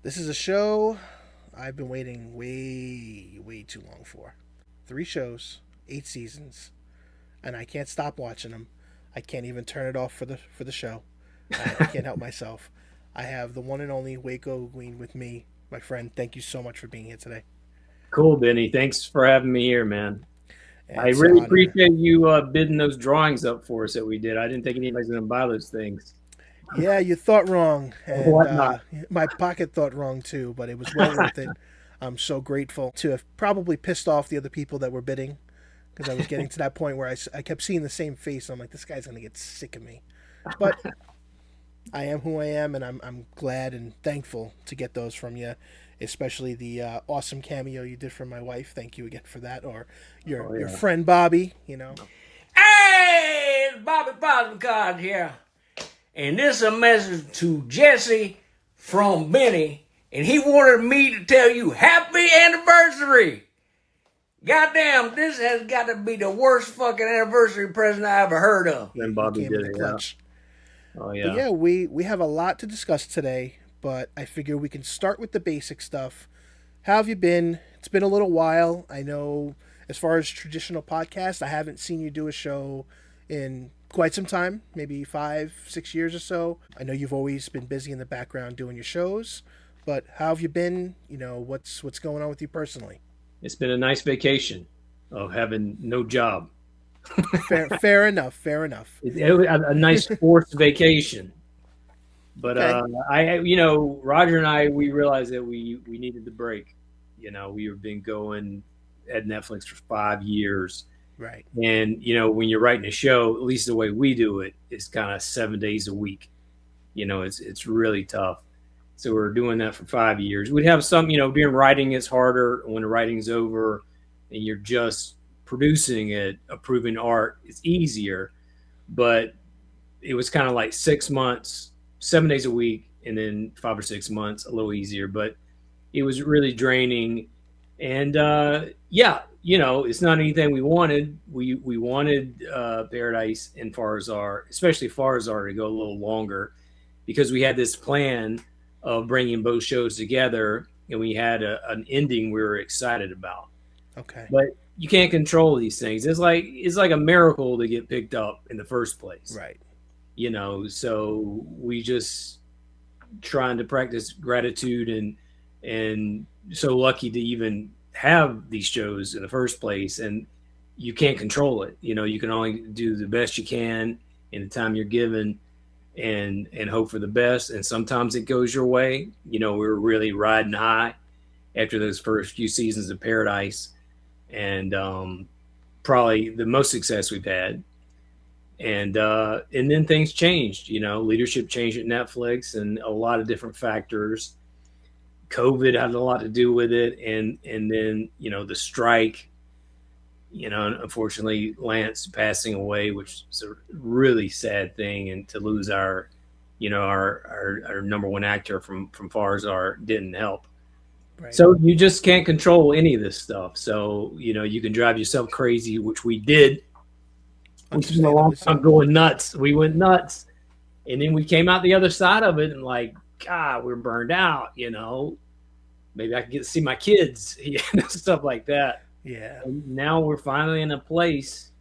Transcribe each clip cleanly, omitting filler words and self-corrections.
This is a show I've been waiting way too long for. 3 shows, 8 seasons, and I can't stop watching them. I can't even turn it off for the show. I can't help myself. I have the one and only Waco O'Guin with me, my friend. Thank you so much for being here today. Cool, Benny. Thanks for having me here, man. I It's an really honor. appreciate you bidding those drawings up for us that we did. I didn't think anybody's going to buy those things. Yeah, you thought wrong, and Whatnot. my pocket thought wrong too, but it was well worth it. I'm so grateful to have probably pissed off the other people that were bidding because I was getting to that point where I kept seeing the same face. And I'm like, this guy's going to get sick of me. But I am who I am, and I'm glad and thankful to get those from you, especially the awesome cameo you did for my wife. Thank you again for that, or Oh, your yeah. friend Bobby. You know, Hey, it's Bobby Card here. And this is a message to Jesse from Benny. And he wanted me to tell you happy anniversary. Goddamn, this has got to be the worst fucking anniversary present I ever heard of. Then you Bobby came did in the it, yeah. clutch. Oh, But yeah. yeah, we have a lot to discuss today. But I figure we can start with the basic stuff. How have you been? It's been a little while. I know, as far as traditional podcasts, I haven't seen you do a show in quite some time, maybe 5, 6 years or so. I know you've always been busy in the background doing your shows, but how have you been? You know, what's going on with you personally? It's been a nice vacation of having no job. Fair enough. Fair enough. It was a nice forced vacation. But Okay. Roger and I, we realized that we needed the break. We have been going at Netflix for 5 years. Right. And when you're writing a show, at least the way we do it, it's kind of 7 days a week. It's really tough. So we're doing that for 5 years. We'd have some, doing writing is harder when the writing's over and you're just producing it, approving art. It's easier, but it was kind of like 6 months, 7 days a week, and then 5 or 6 months, a little easier. But it was really draining. And yeah, it's not anything we wanted. We wanted Paradise and Farzar, especially Farzar, to go a little longer because we had this plan of bringing both shows together, and we had an ending we were excited about. Okay. But you can't control these things. It's like a miracle to get picked up in the first place. Right. So we just trying to practice gratitude and so lucky to even have these shows in the first place. And you can't control it. You can only do the best you can in the time you're given and hope for the best. And sometimes it goes your way. We were really riding high after those first few seasons of Paradise, and probably the most success we've had. And then things changed. Leadership changed at Netflix, and a lot of different factors. COVID had a lot to do with it, and then the strike. Unfortunately, Lance passing away, which is a really sad thing, and to lose our number one actor from Farzar didn't help. Right. So you just can't control any of this stuff. So you can drive yourself crazy, which we did. We spent a long Understandably time so. going nuts. We went nuts, and then we came out the other side of it, and like, God, we're burned out. Maybe I can get to see my kids, stuff like that. Yeah. And now we're finally in a place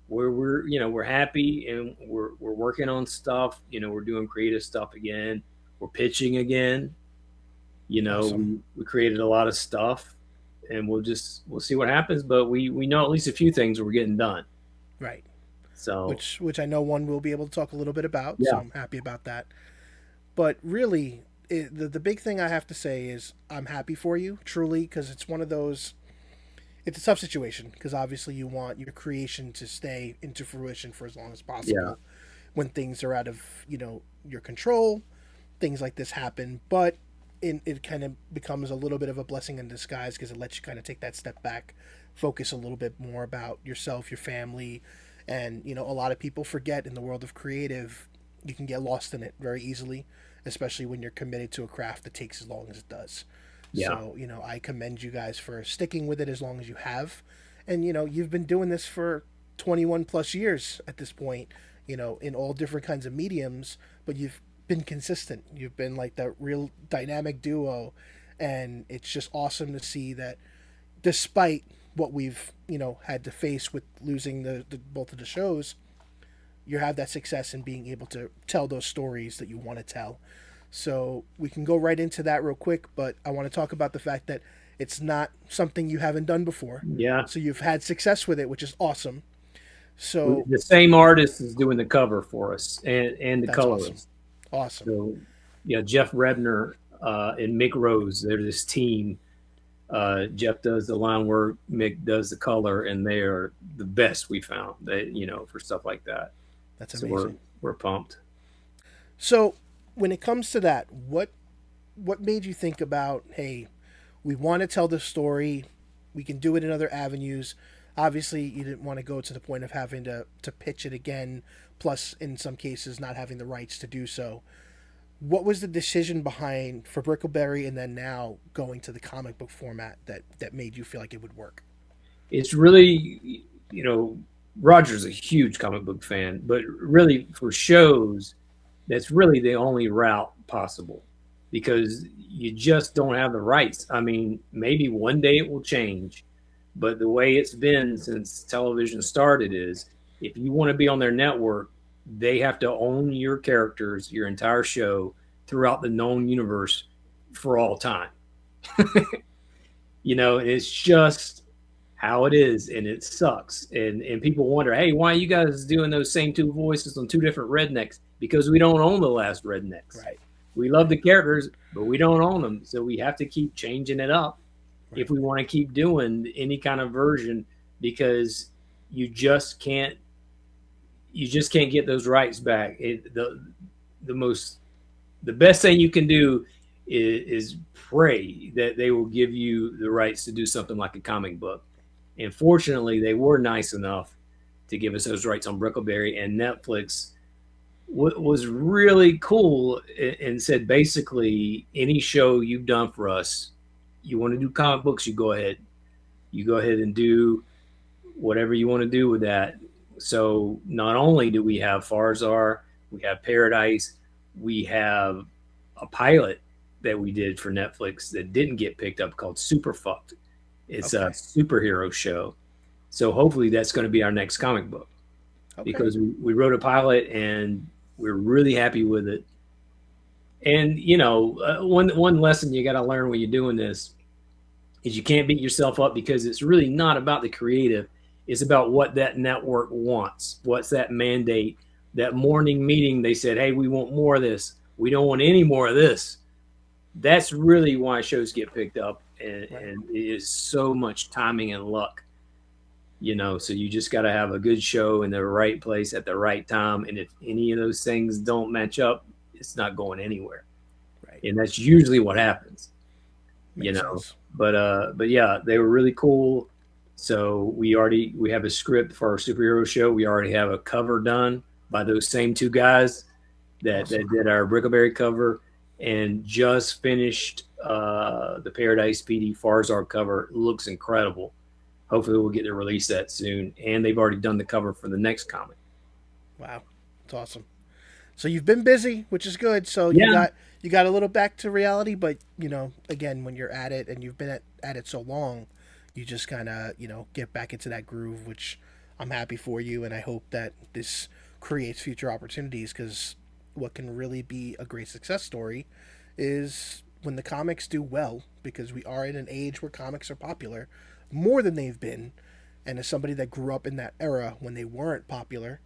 where we're happy and we're working on stuff. We're doing creative stuff again. We're pitching again. Awesome. We created a lot of stuff, and we'll see what happens. But we know at least a few things we're getting done. Right. So Which I know one will be able to talk a little bit about, so yeah, I'm happy about that. But really, the big thing I have to say is I'm happy for you, truly, because it's one of those. It's a tough situation because obviously you want your creation to stay into fruition for as long as yeah, possible. When things are out of your control, things like this happen. But it kind of becomes a little bit of a blessing in disguise because it lets you kind of take that step back, focus a little bit more about yourself, your family, and a lot of people forget in the world of creative, you can get lost in it very easily, especially when you're committed to a craft that takes as long as it does. yeah. So, I commend you guys for sticking with it as long as you have. And, you've been doing this for 21 plus years at this point, in all different kinds of mediums, but you've been consistent. You've been like that real dynamic duo, and it's just awesome to see that despite what we've had to face with losing the both of the shows, you have that success in being able to tell those stories that you want to tell. So we can go right into that real quick, but I want to talk about the fact that it's not something you haven't done before. Yeah. So you've had success with it, which is awesome. So the same artist is doing the cover for us and the colorist. Awesome. So yeah, Jeff Rebner and Mick Rose, they're this team. Jeff does the line work, Mick does the color, and they are the best we found. They, for stuff like that. That's amazing. So we're pumped. So when it comes to that, what made you think about, hey, we want to tell this story, we can do it in other avenues? Obviously, you didn't want to go to the point of having to pitch it again, plus in some cases not having the rights to do so. What was the decision behind for Brickleberry and then now going to the comic book format that made you feel like it would work? It's really, Roger's a huge comic book fan, but really for shows, that's really the only route possible because you just don't have the rights. I mean, maybe one day it will change, but the way it's been since television started is if you want to be on their network, they have to own your characters, your entire show throughout the known universe for all time. It's just how it is, and it sucks. And people wonder, hey, why are you guys doing those same two voices on two different rednecks? Because we don't own the last rednecks. Right. We love the characters, but we don't own them. So we have to keep changing it up if we want to keep doing any kind of version, because you just can't get those rights back. The best thing you can do is pray that they will give you the rights to do something like a comic book. And fortunately, they were nice enough to give us those rights on Brickleberry, and Netflix was really cool and said, basically, any show you've done for us, you want to do comic books, you go ahead and do whatever you want to do with that. So not only do we have Farzar, we have Paradise, we have a pilot that we did for Netflix that didn't get picked up called Super Fucked. It's a superhero show. So hopefully that's going to be our next comic book because we wrote a pilot and we're really happy with it. And, one lesson you got to learn when you're doing this is you can't beat yourself up because it's really not about the creative. It's about what that network wants. What's that mandate? That morning meeting, they said, hey, we want more of this. We don't want any more of this. That's really why shows get picked up. And it is so much timing and luck, so you just got to have a good show in the right place at the right time. And if any of those things don't match up, it's not going anywhere. Right. And that's usually what happens, Makes sense. But yeah, they were really cool. So we have a script for our superhero show. We already have a cover done by those same two guys that did our Brickleberry cover, and just finished the Paradise PD Farzar cover. It looks incredible. Hopefully we'll get to release that soon. And they've already done the cover for the next comic. Wow. That's awesome. So you've been busy, which is good. So you got a little back to reality, but again, when you're at it and you've been at it so long, you just kind of, get back into that groove, which I'm happy for you. And I hope that this creates future opportunities, because what can really be a great success story is when the comics do well, because we are in an age where comics are popular more than they've been. And as somebody that grew up in that era when they weren't popular,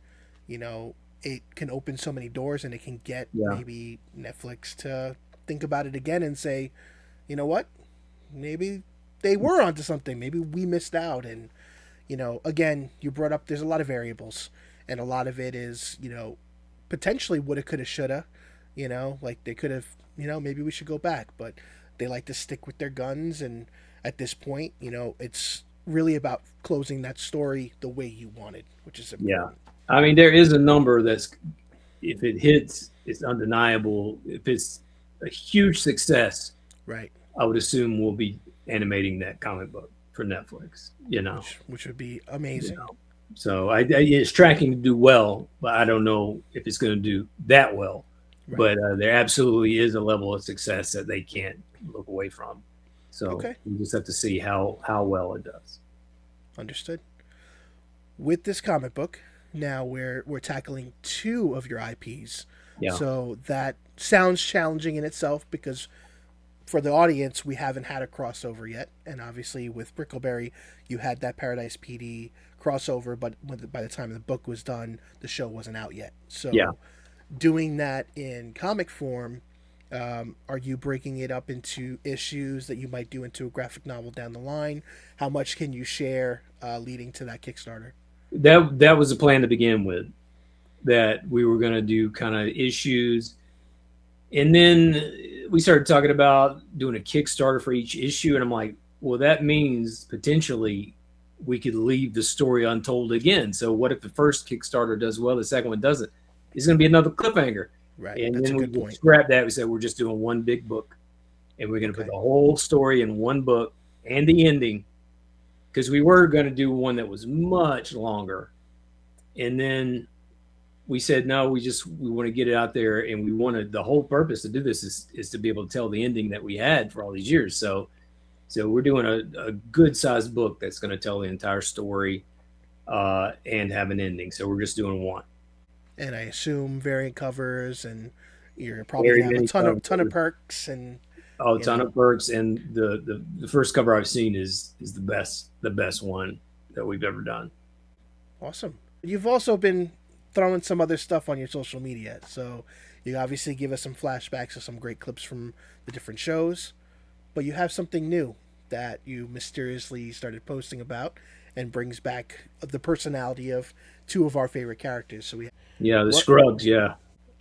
it can open so many doors, and it can get maybe Netflix to think about it again and say, you know what, maybe they were onto something. Maybe we missed out. And, again, you brought up there's a lot of variables, and a lot of it is, potentially woulda, coulda, shoulda, like they could have, maybe we should go back, but they like to stick with their guns. And at this point, it's really about closing that story the way you wanted, which is important. Yeah. I mean, there is a number that's, if it hits, it's undeniable. If it's a huge success, right, I would assume we'll be animating that comic book for Netflix, which would be amazing. So it's tracking to do well, but I don't know if it's going to do that well. Right. but there absolutely is a level of success that they can't look away from. So Okay. we just have to see how well it does. Understood. With this comic book, now we're tackling two of your IPs. Yeah. So that sounds challenging in itself because for the audience, we haven't had a crossover yet. And obviously with Brickleberry, you had that Paradise PD crossover, but by the time the book was done, the show wasn't out yet. So Yeah. doing that in comic form, are you breaking it up into issues that you might do into a graphic novel down the line? How much can you share leading to that Kickstarter? That was the plan to begin with, that we were going to do kind of issues. And then we started talking about doing a Kickstarter for each issue. And I'm like, well, that means potentially we could leave the story untold again. So what if the first Kickstarter does well, the second one doesn't? It's going to be another cliffhanger. Right. And That's then a we good point. scrapped that. We said, we're just doing one big book. And we're going to Okay. put the whole story in one book and the ending. Because we were going to do one that was much longer. And then we said, no, we want to get it out there. And we wanted, the whole purpose to do this is to be able to tell the ending that we had for all these years. So we're doing a good sized book that's going to tell the entire story and have an ending. So we're just doing one. And I assume variant covers, and you're probably going to have a ton of perks and a ton of perks. And the first cover I've seen is the best one that we've ever done. Awesome. You've also been throwing some other stuff on your social media. So you obviously give us some flashbacks of some great clips from the different shows, but you have something new that you mysteriously started posting about and brings back the personality of two of our favorite characters. So the Scruggs. Yeah.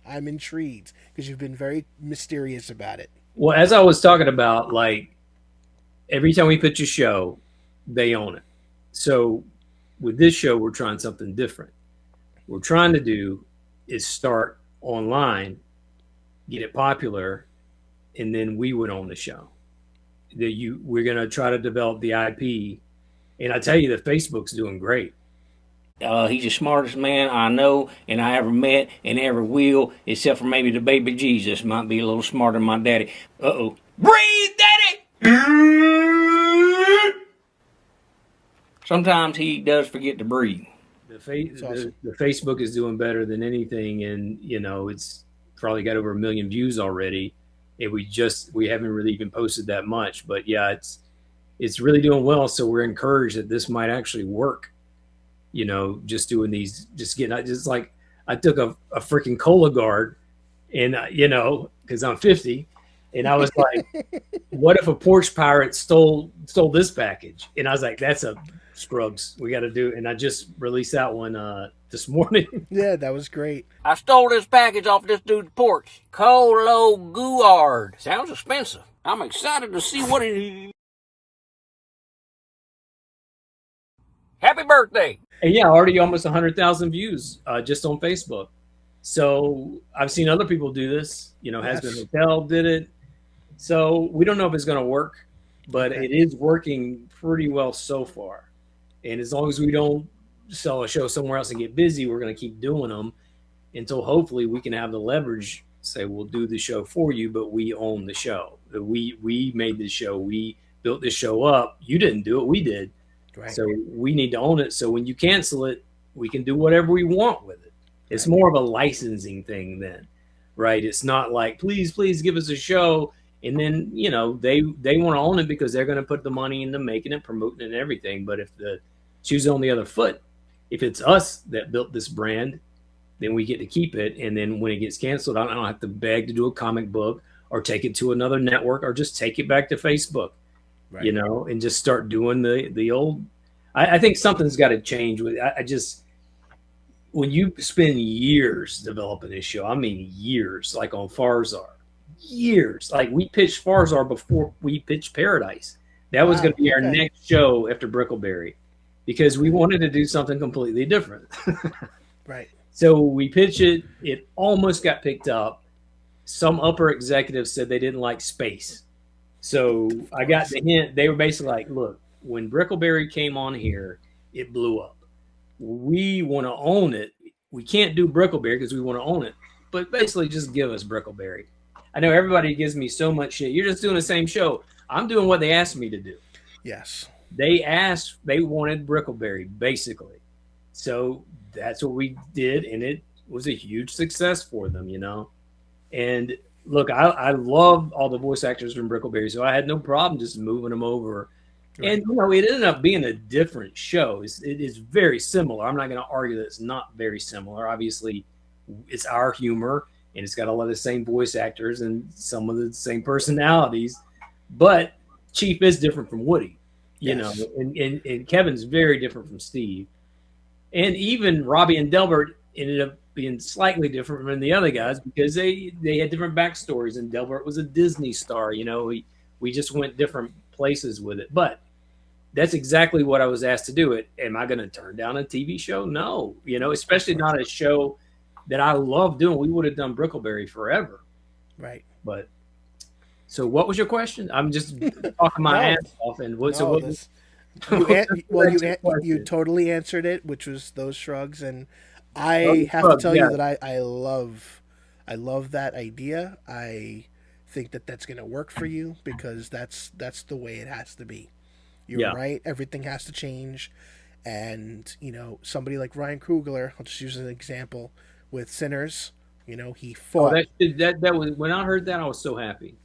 I'm intrigued because you've been very mysterious about it. Well, as I was talking about, like every time we pitch a show, they own it. So with this show, we're trying something different. What we're trying to do is start online, get it popular, and then we would own the show. We're going to try to develop the IP. And I tell you that Facebook's doing great. He's the smartest man I know and I ever met and ever will, except for maybe the baby Jesus might be a little smarter than my daddy. Uh-oh. Breathe, daddy! Sometimes he does forget to breathe. The Facebook is doing better than anything. And, it's probably got over 1 million views already. And we haven't really even posted that much. But, yeah, it's really doing well. So we're encouraged that this might actually work. Just doing these, just like I took a freaking Cola guard and, because I'm 50 and I was like, what if a porch pirate stole this package? And I was like, that's a Scruggs. We got to do. And I just released that one this morning. Yeah, that was great. I stole this package off this dude's porch. Colo Guard. Sounds expensive. I'm excited to see what it is. Happy birthday. And yeah, already almost 100,000 views just on Facebook. So I've seen other people do this. Has-Been Hotel did it. So we don't know if it's going to work, but it is working pretty well so far. And as long as we don't sell a show somewhere else and get busy, we're going to keep doing them until hopefully we can have the leverage. Say we'll do the show for you, but we own the show. We made the show. We built this show up. You didn't do it. We did. Right. So we need to own it. So when you cancel it, we can do whatever we want with it. It's more of a licensing thing then, right? It's not like, please give us a show. And then, they want to own it because they're going to put the money into making it, promoting it and everything. But if the shoe's on the other foot, if it's us that built this brand, then we get to keep it. And then when it gets canceled, I don't have to beg to do a comic book or take it to another network or just take it back to Facebook. Right. And just start doing the old. I think something's got to change with. When you spend years developing this show, I mean years, like on Farzar, years. Like we pitched Farzar before we pitched Paradise. That was going to be our next show after Brickleberry, because we wanted to do something completely different. Right. So we pitched it. It almost got picked up. Some upper executives said they didn't like space. So I got the hint. They were basically like, look, when Brickleberry came on here, it blew up. We want to own it. We can't do Brickleberry because we want to own it. but basically just give us Brickleberry. I know everybody gives me so much shit. You're just doing the same show. I'm doing what they asked me to do. Yes. They wanted Brickleberry, basically. So that's what we did, and it was a huge success for them, you know. And look, I love all the voice actors from Brickleberry, so I had no problem just moving them over. Right. And, you know, it ended up being a different show. It is very similar. I'm not going to argue that it's not very similar. Obviously, it's our humor, and it's got a lot of the same voice actors and some of the same personalities. But Chief is different from Woody, you know, and Kevin's very different from Steve. And even Robbie and Delbert ended up being slightly different from the other guys because they had different backstories. And Delbert was a Disney star, you know. We just went different places with it. But that's exactly what I was asked to do. Am I going to turn down a TV show? No, you know, especially not a show that I love doing. We would have done Brickleberry forever. Right. But so what was your question? I'm just talking my ass off. And you totally answered it, which was Those Scruggs. And I have to tell you that I love that idea. I think that that's going to work for you because that's the way it has to be. You're right. Everything has to change. And, you know, somebody like Ryan Coogler, I'll just use an example with Sinners, you know, he fought. That was, when I heard that, I was so happy.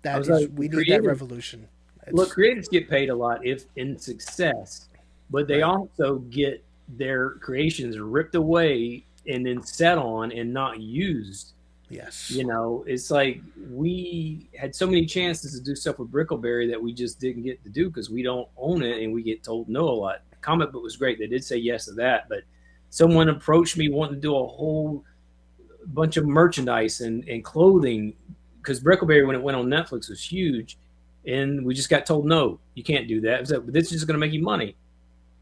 We need that revolution. Look, creatives get paid a lot if in success, but they also get their creations ripped away and then set on and not used. Yes. You know, it's like we had so many chances to do stuff with Brickleberry that we just didn't get to do because we don't own it and we get told no a lot. The comic book was great. They did say yes to that, but someone approached me wanting to do a whole bunch of merchandise and clothing because Brickleberry, when it went on Netflix, was huge. And we just got told, no, you can't do that. It was like, but this is just going to make you money.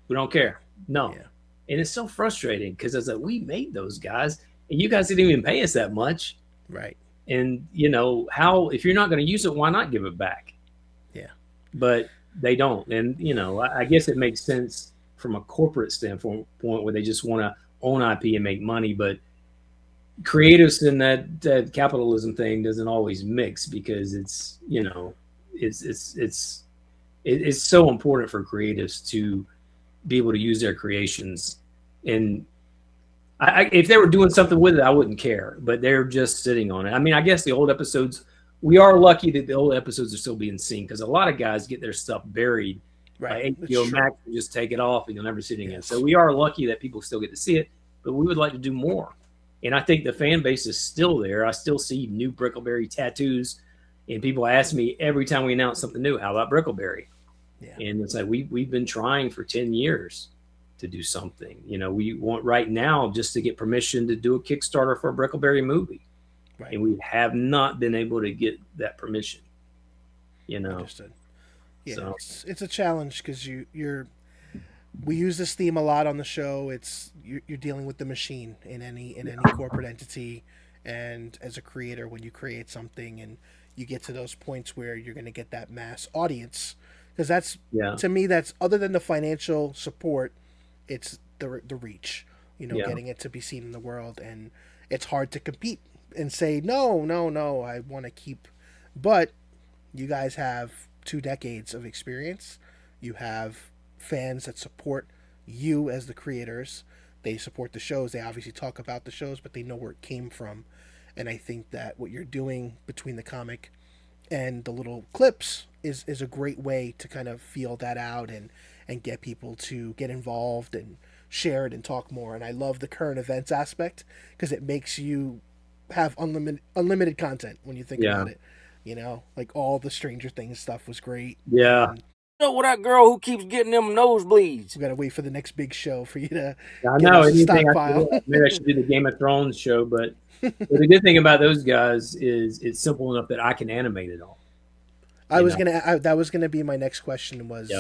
We don't care. No. Yeah. And it's so frustrating because I was like, we made those guys. And you guys didn't even pay us that much. Right. And, you know, if you're not going to use it, why not give it back? Yeah. But they don't. And, you know, I guess it makes sense from a corporate standpoint where they just want to own IP and make money. But creatives in that capitalism thing doesn't always mix because it's, you know, it's so important for creatives to be able to use their creations. And if they were doing something with it, I wouldn't care, but they're just sitting on it. I mean, I guess the old episodes, we are lucky that the old episodes are still being seen because a lot of guys get their stuff buried. Right. HBO Max will just take it off and you'll never see it again. So we are lucky that people still get to see it, but we would like to do more. And I think the fan base is still there. I still see new Brickleberry tattoos, and people ask me every time we announce something new, how about Brickleberry? Yeah. And it's like we've been trying for 10 years to do something. You know, we want right now just to get permission to do a Kickstarter for a Brickleberry movie. Right. And we have not been able to get that permission. You know. Understood. Yeah, so. It's a challenge because we use this theme a lot on the show. You're dealing with the machine in any corporate entity, and as a creator, when you create something and you get to those points where you're going to get that mass audience, because that's to me that's other than the financial support, it's the reach. You know, getting it to be seen in the world, and it's hard to compete and say no. I want to keep, but you guys have 2 decades of experience. You have fans that support you as the creators. They support the shows. They obviously talk about the shows, but they know where it came from. And I think that what you're doing between the comic and the little clips is a great way to kind of feel that out and get people to get involved and share it and talk more. And I love the current events aspect because it makes you have unlimited content when you think about it. You know, like all the Stranger Things stuff was great. Yeah. You know, with that girl who keeps getting them nosebleeds. We got to wait for the next big show for you to stockpile. Maybe I should do the Game of Thrones show, but the good thing about those guys is it's simple enough that I can animate it all. That was gonna be my next question was,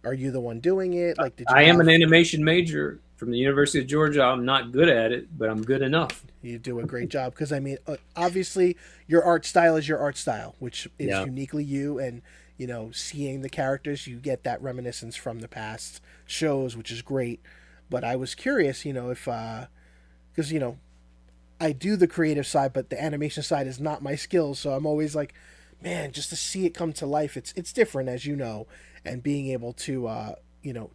are you the one doing it? Like, I am an animation major from the University of Georgia. I'm not good at it, but I'm good enough. You do a great job because I mean, obviously, your art style is your art style, which is uniquely you. And you know, seeing the characters, you get that reminiscence from the past shows, which is great. But I was curious, you know, if because you know, I do the creative side, but the animation side is not my skill. So I'm always like, man, just to see it come to life, it's different, as you know, and being able to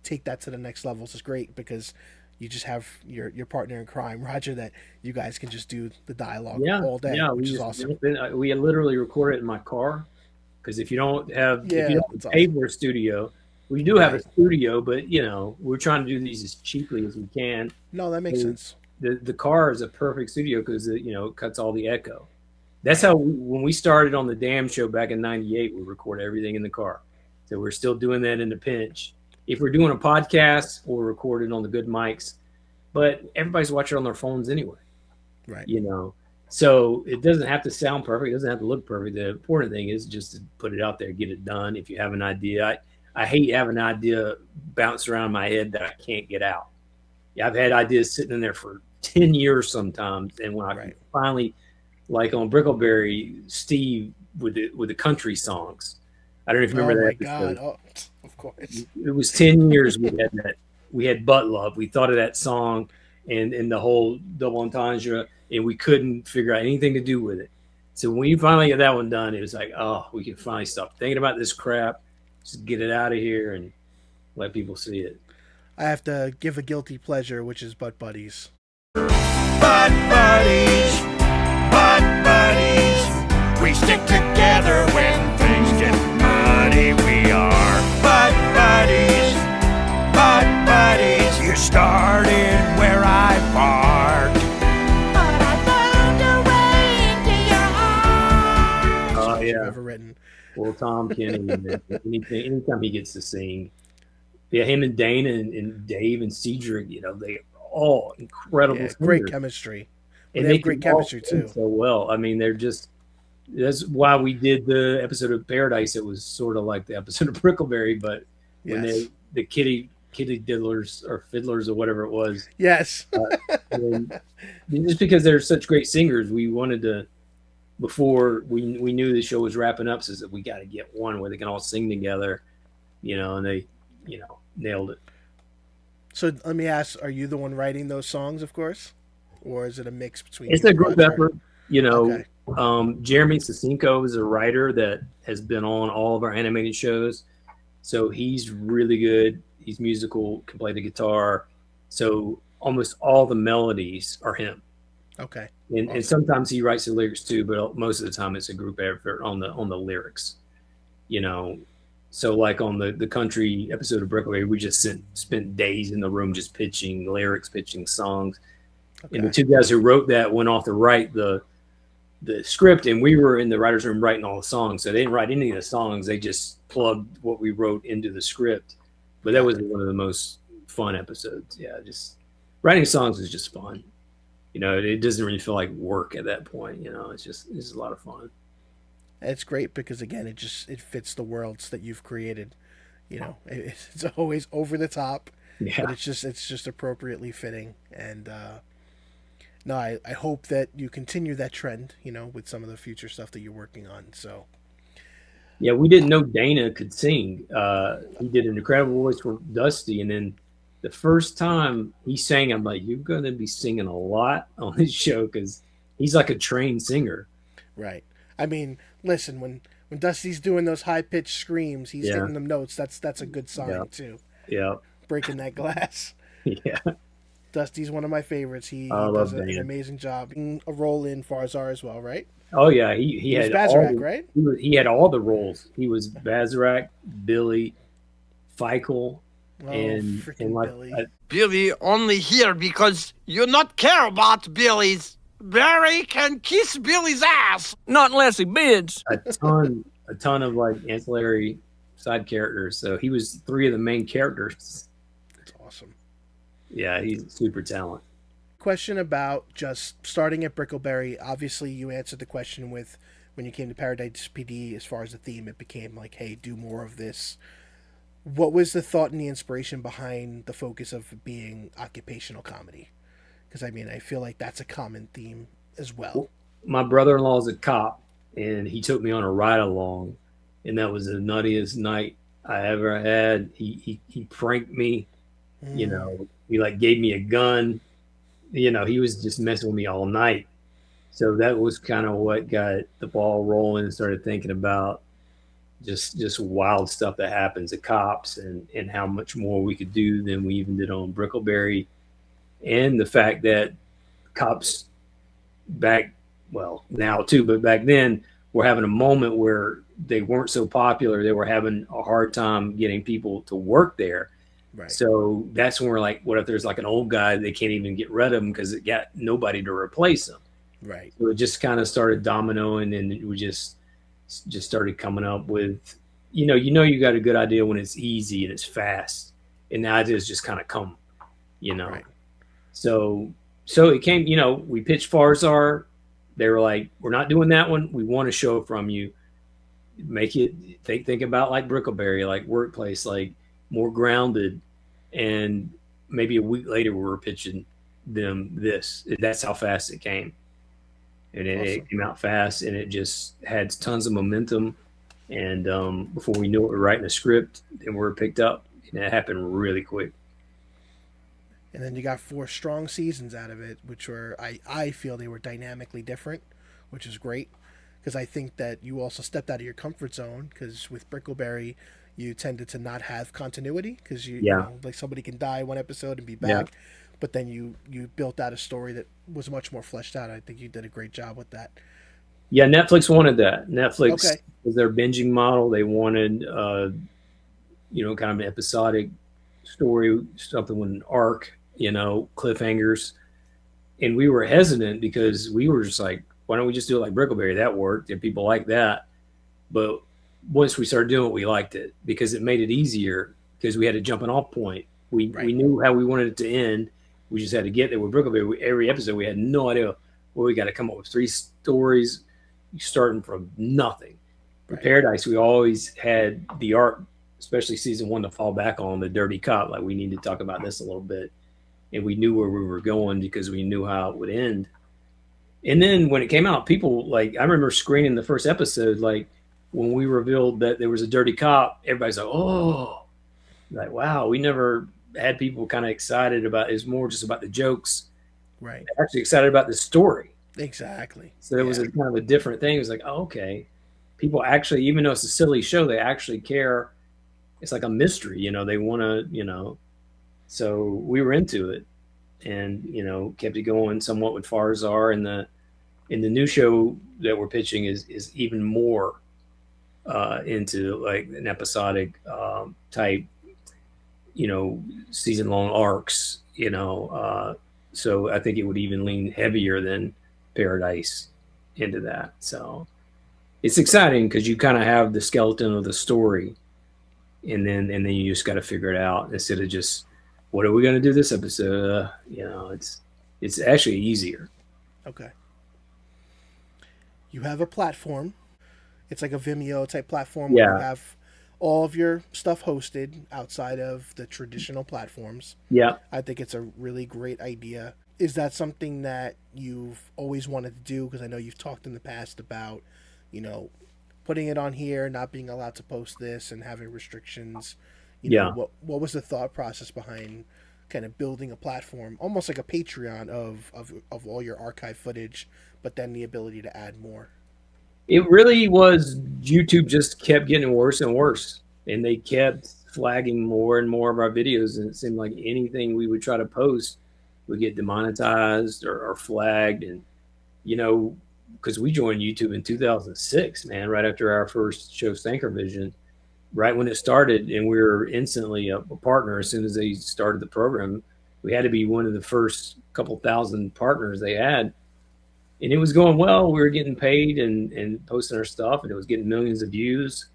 take that to the next levels is great because you just have your partner in crime, Roger, that you guys can just do the dialogue all day, which is awesome. We literally record it in my car because if you don't pay for a studio, we do have a studio, but we're trying to do these as cheaply as we can. No, that makes sense. The car is a perfect studio because it cuts all the echo. That's how when we started on the Damn Show back in '98, we recorded everything in the car. So we're still doing that in the pinch. If we're doing a podcast, we'll record it on the good mics, but everybody's watching on their phones anyway. Right. So it doesn't have to sound perfect. It doesn't have to look perfect. The important thing is just to put it out there, get it done. If you have an idea, I hate having an idea bounce around my head that I can't get out. Yeah, I've had ideas sitting in there for 10 years sometimes. And when I finally, like on Brickleberry, Steve with the country songs. I don't know if you remember that. Oh my God! Oh, of course. It was 10 years we had that. We had Butt Love. We thought of that song and the whole double entendre, and we couldn't figure out anything to do with it. So when you finally get that one done, it was like, oh, we can finally stop thinking about this crap, just get it out of here and let people see it. I have to give a guilty pleasure, which is Butt Buddies. Butt Buddies, Butt Buddies, we stick together when things get muddy. We are Butt Buddies, Butt Buddies. You started where I parked, but I found a way into your heart. Oh yeah, ever written. Well, Tom Kenny, anytime he gets to sing, yeah, him and Dana and Dave and Cedric, they all incredible. Yeah, great chemistry. And they have great chemistry too. So well, I mean, that's why we did the episode of Paradise. It was sort of like the episode of Brickleberry, but when the kitty diddlers or fiddlers or whatever it was. Yes. Just because they're such great singers, we wanted to, before we knew the show was wrapping up, says that we got to get one where they can all sing together, and they, nailed it. So let me ask, are you the one writing those songs, of course? Or is it a mix between... It's a group effort, Okay. Jeremy Sasinko is a writer that has been on all of our animated shows. So he's really good. He's musical, can play the guitar. So almost all the melodies are him. Okay. And sometimes he writes the lyrics too, but most of the time it's a group effort on the lyrics. So like on the country episode of Brickleberry, we just spent days in the room just pitching lyrics, pitching songs. Okay. And the two guys who wrote that went off to write the script, and we were in the writer's room writing all the songs. So they didn't write any of the songs. They just plugged what we wrote into the script. But that was one of the most fun episodes. Yeah, just writing songs is just fun. It doesn't really feel like work at that point. It's a lot of fun. It's great because again, it fits the worlds that you've created. It's always over the top, but it's just appropriately fitting. And no, I hope that you continue that trend. With some of the future stuff that you're working on. So yeah, we didn't know Dana could sing. He did an incredible voice for Dusty, and then the first time he sang, I'm like, you're going to be singing a lot on this show because he's like a trained singer. Right. I mean, listen, when Dusty's doing those high-pitched screams, he's hitting them notes. That's a good sign, too. Yeah. Breaking that glass. Yeah. Dusty's one of my favorites. He does an amazing job. A role in Farzar as well, right? Oh, yeah. He had Farzar, right? He had all the roles. He was Farzar, Billy, Feichel, and like Billy. Billy only here because you not care about Billy's. Barry can kiss Billy's ass. Not unless he bids. a ton of like ancillary side characters. So he was 3 of the main characters. That's awesome. Yeah, he's super talented. Question about just starting at Brickleberry. Obviously, you answered the question with when you came to Paradise PD. As far as the theme, it became like, hey, do more of this. What was the thought and the inspiration behind the focus of being occupational comedy? Because, I mean, I feel like that's a common theme as well. My brother-in-law is a cop, and he took me on a ride-along, and that was the nuttiest night I ever had. He pranked me. He like gave me a gun. He was just messing with me all night. So that was kind of what got the ball rolling and started thinking about just wild stuff that happens to cops and how much more we could do than we even did on Brickleberry. And the fact that cops back, well, now too, but back then were having a moment where they weren't so popular. They were having a hard time getting people to work there. Right. So that's when we're like, what if there's like an old guy, they can't even get rid of him because it got nobody to replace him. Right. So it just kind of started dominoing, and we just started coming up with, you got a good idea when it's easy and it's fast, and the ideas just kind of come, Right. So it came, we pitched Farzar. They were like, we're not doing that one. We want a show from you. Make it think about like Brickleberry, like Workplace, like more grounded. And maybe a week later we were pitching them this. That's how fast it came. And it came out fast, and it just had tons of momentum. And before we knew it, we were writing a script, and we were picked up. And it happened really quick. And then you got 4 strong seasons out of it, which were, I feel they were dynamically different, which is great. Because I think that you also stepped out of your comfort zone, because with Brickleberry, you tended to not have continuity, because you know, like somebody can die one episode and be back. Yeah. But then you built out a story that was much more fleshed out. I think you did a great job with that. Yeah, Netflix wanted that. Netflix was their binging model. They wanted, kind of an episodic story, something with an arc, cliffhangers. And we were hesitant because we were just like, why don't we just do it like Brickleberry? That worked, and people like that. But once we started doing it, we liked it because it made it easier because we had a jumping off point. We knew how we wanted it to end. We just had to get there with Brickleberry. Every episode, we had no idea. Well, we got to come up with 3 stories starting from nothing. Right. Paradise, we always had the arc, especially season 1, to fall back on, the dirty cop. Like, we need to talk about this a little bit. And we knew where we were going because we knew how it would end. And then when it came out, people, like, I remember screening the first episode, like, when we revealed that there was a dirty cop, everybody's like, oh, like, wow, we never had people kind of excited about it. Was more just about the jokes. Right. They're actually excited about the story. Exactly. So it was a kind of a different thing. It was like, oh, okay. People actually, even though it's a silly show, they actually care. It's like a mystery, they want to, so we were into it and, kept it going somewhat with Farzar, and the new show that we're pitching is even more into like an episodic type, season long arcs, so I think it would even lean heavier than Paradise into that. So it's exciting because you kind of have the skeleton of the story, and then you just got to figure it out instead of just, what are we going to do this episode? It's actually easier. Okay. You have a platform. It's like a Vimeo type platform where you have all of your stuff hosted outside of the traditional platforms. Yeah. I think it's a really great idea. Is that something that you've always wanted to do? Because I know you've talked in the past about, putting it on here, not being allowed to post this, and having restrictions. What was the thought process behind kind of building a platform, almost like a Patreon of all your archive footage, but then the ability to add more? It really was, YouTube just kept getting worse and worse, and they kept flagging more and more of our videos, and it seemed like anything we would try to post would get demonetized or flagged. And, because we joined YouTube in 2006, man, right after our first show, Stanker Vision, right when it started, and we were instantly a partner as soon as they started the program. We had to be one of the first couple thousand partners they had. And it was going well. We were getting paid and posting our stuff, and it was getting millions of views.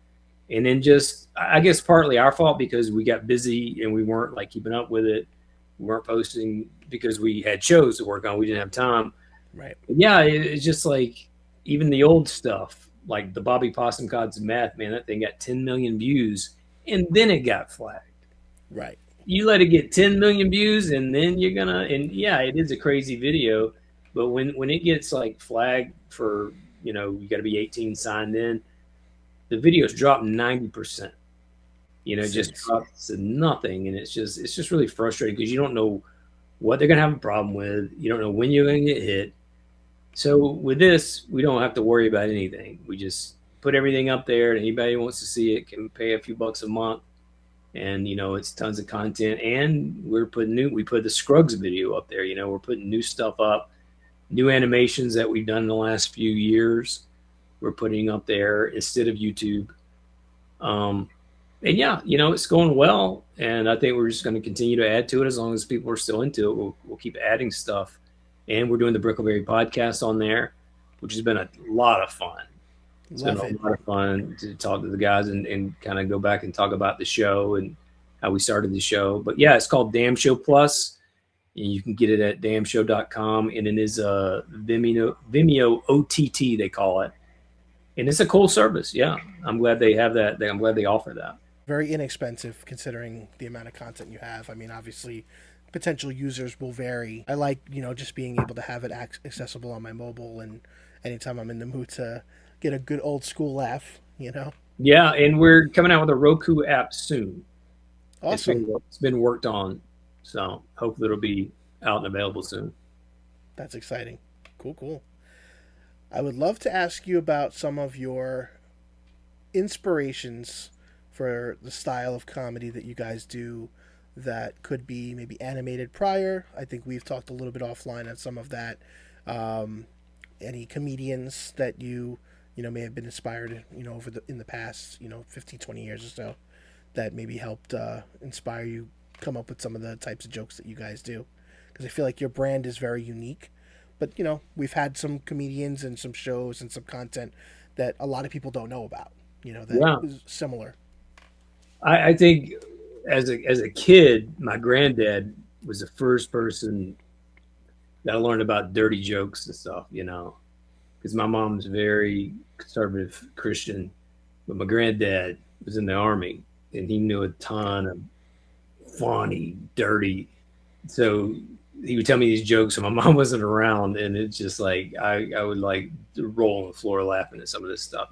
And then just, I guess partly our fault because we got busy and we weren't like keeping up with it. We weren't posting because we had shows to work on. We didn't have time. Right. But yeah, it's just like even the old stuff, like the Bobby Possum God's Math, man, that thing got 10 million views, and then it got flagged. Right. You let it get 10 million views, and then you're gonna, and yeah, it is a crazy video. But when it gets like flagged for, you got to be 18 signed in, the videos drop 90%. Just drops to nothing, and it's just really frustrating because you don't know what they're gonna have a problem with. You don't know when you're gonna get hit. So with this, we don't have to worry about anything. We just put everything up there, and anybody who wants to see it can pay a few bucks a month. And it's tons of content. And we put the Scruggs video up there. We're putting new stuff up, new animations that we've done in the last few years. We're putting up there instead of YouTube. And yeah, it's going well. And I think we're just going to continue to add to it as long as people are still into it. We'll keep adding stuff. And we're doing the Brickleberry podcast on there, which has been a lot of fun. It's been a lot of fun to talk to the guys and kind of go back and talk about the show and how we started the show. But yeah, it's called Damn Show Plus. And you can get it at damnshow.com. And it is a Vimeo OTT, they call it. And it's a cool service. Yeah, I'm glad they have that. I'm glad they offer that. Very inexpensive considering the amount of content you have. I mean, obviously, potential users will vary. I like, just being able to have it accessible on my mobile, and anytime I'm in the mood to get a good old school laugh, Yeah, and we're coming out with a Roku app soon. Awesome. It's been worked on, so hopefully it'll be out and available soon. That's exciting. Cool. I would love to ask you about some of your inspirations for the style of comedy that you guys do that could be maybe animated prior. I think we've talked a little bit offline on some of that. Any comedians that you may have been inspired, in the past, 15, 20 years or so, that maybe helped inspire you come up with some of the types of jokes that you guys do? Because I feel like your brand is very unique. But, we've had some comedians and some shows and some content that a lot of people don't know about, that is similar. I think as a kid, my granddad was the first person that I learned about dirty jokes and stuff, because my mom's very conservative Christian, but my granddad was in the Army and he knew a ton of funny, dirty. So he would tell me these jokes and my mom wasn't around, and it's just like I would like roll on the floor laughing at some of this stuff,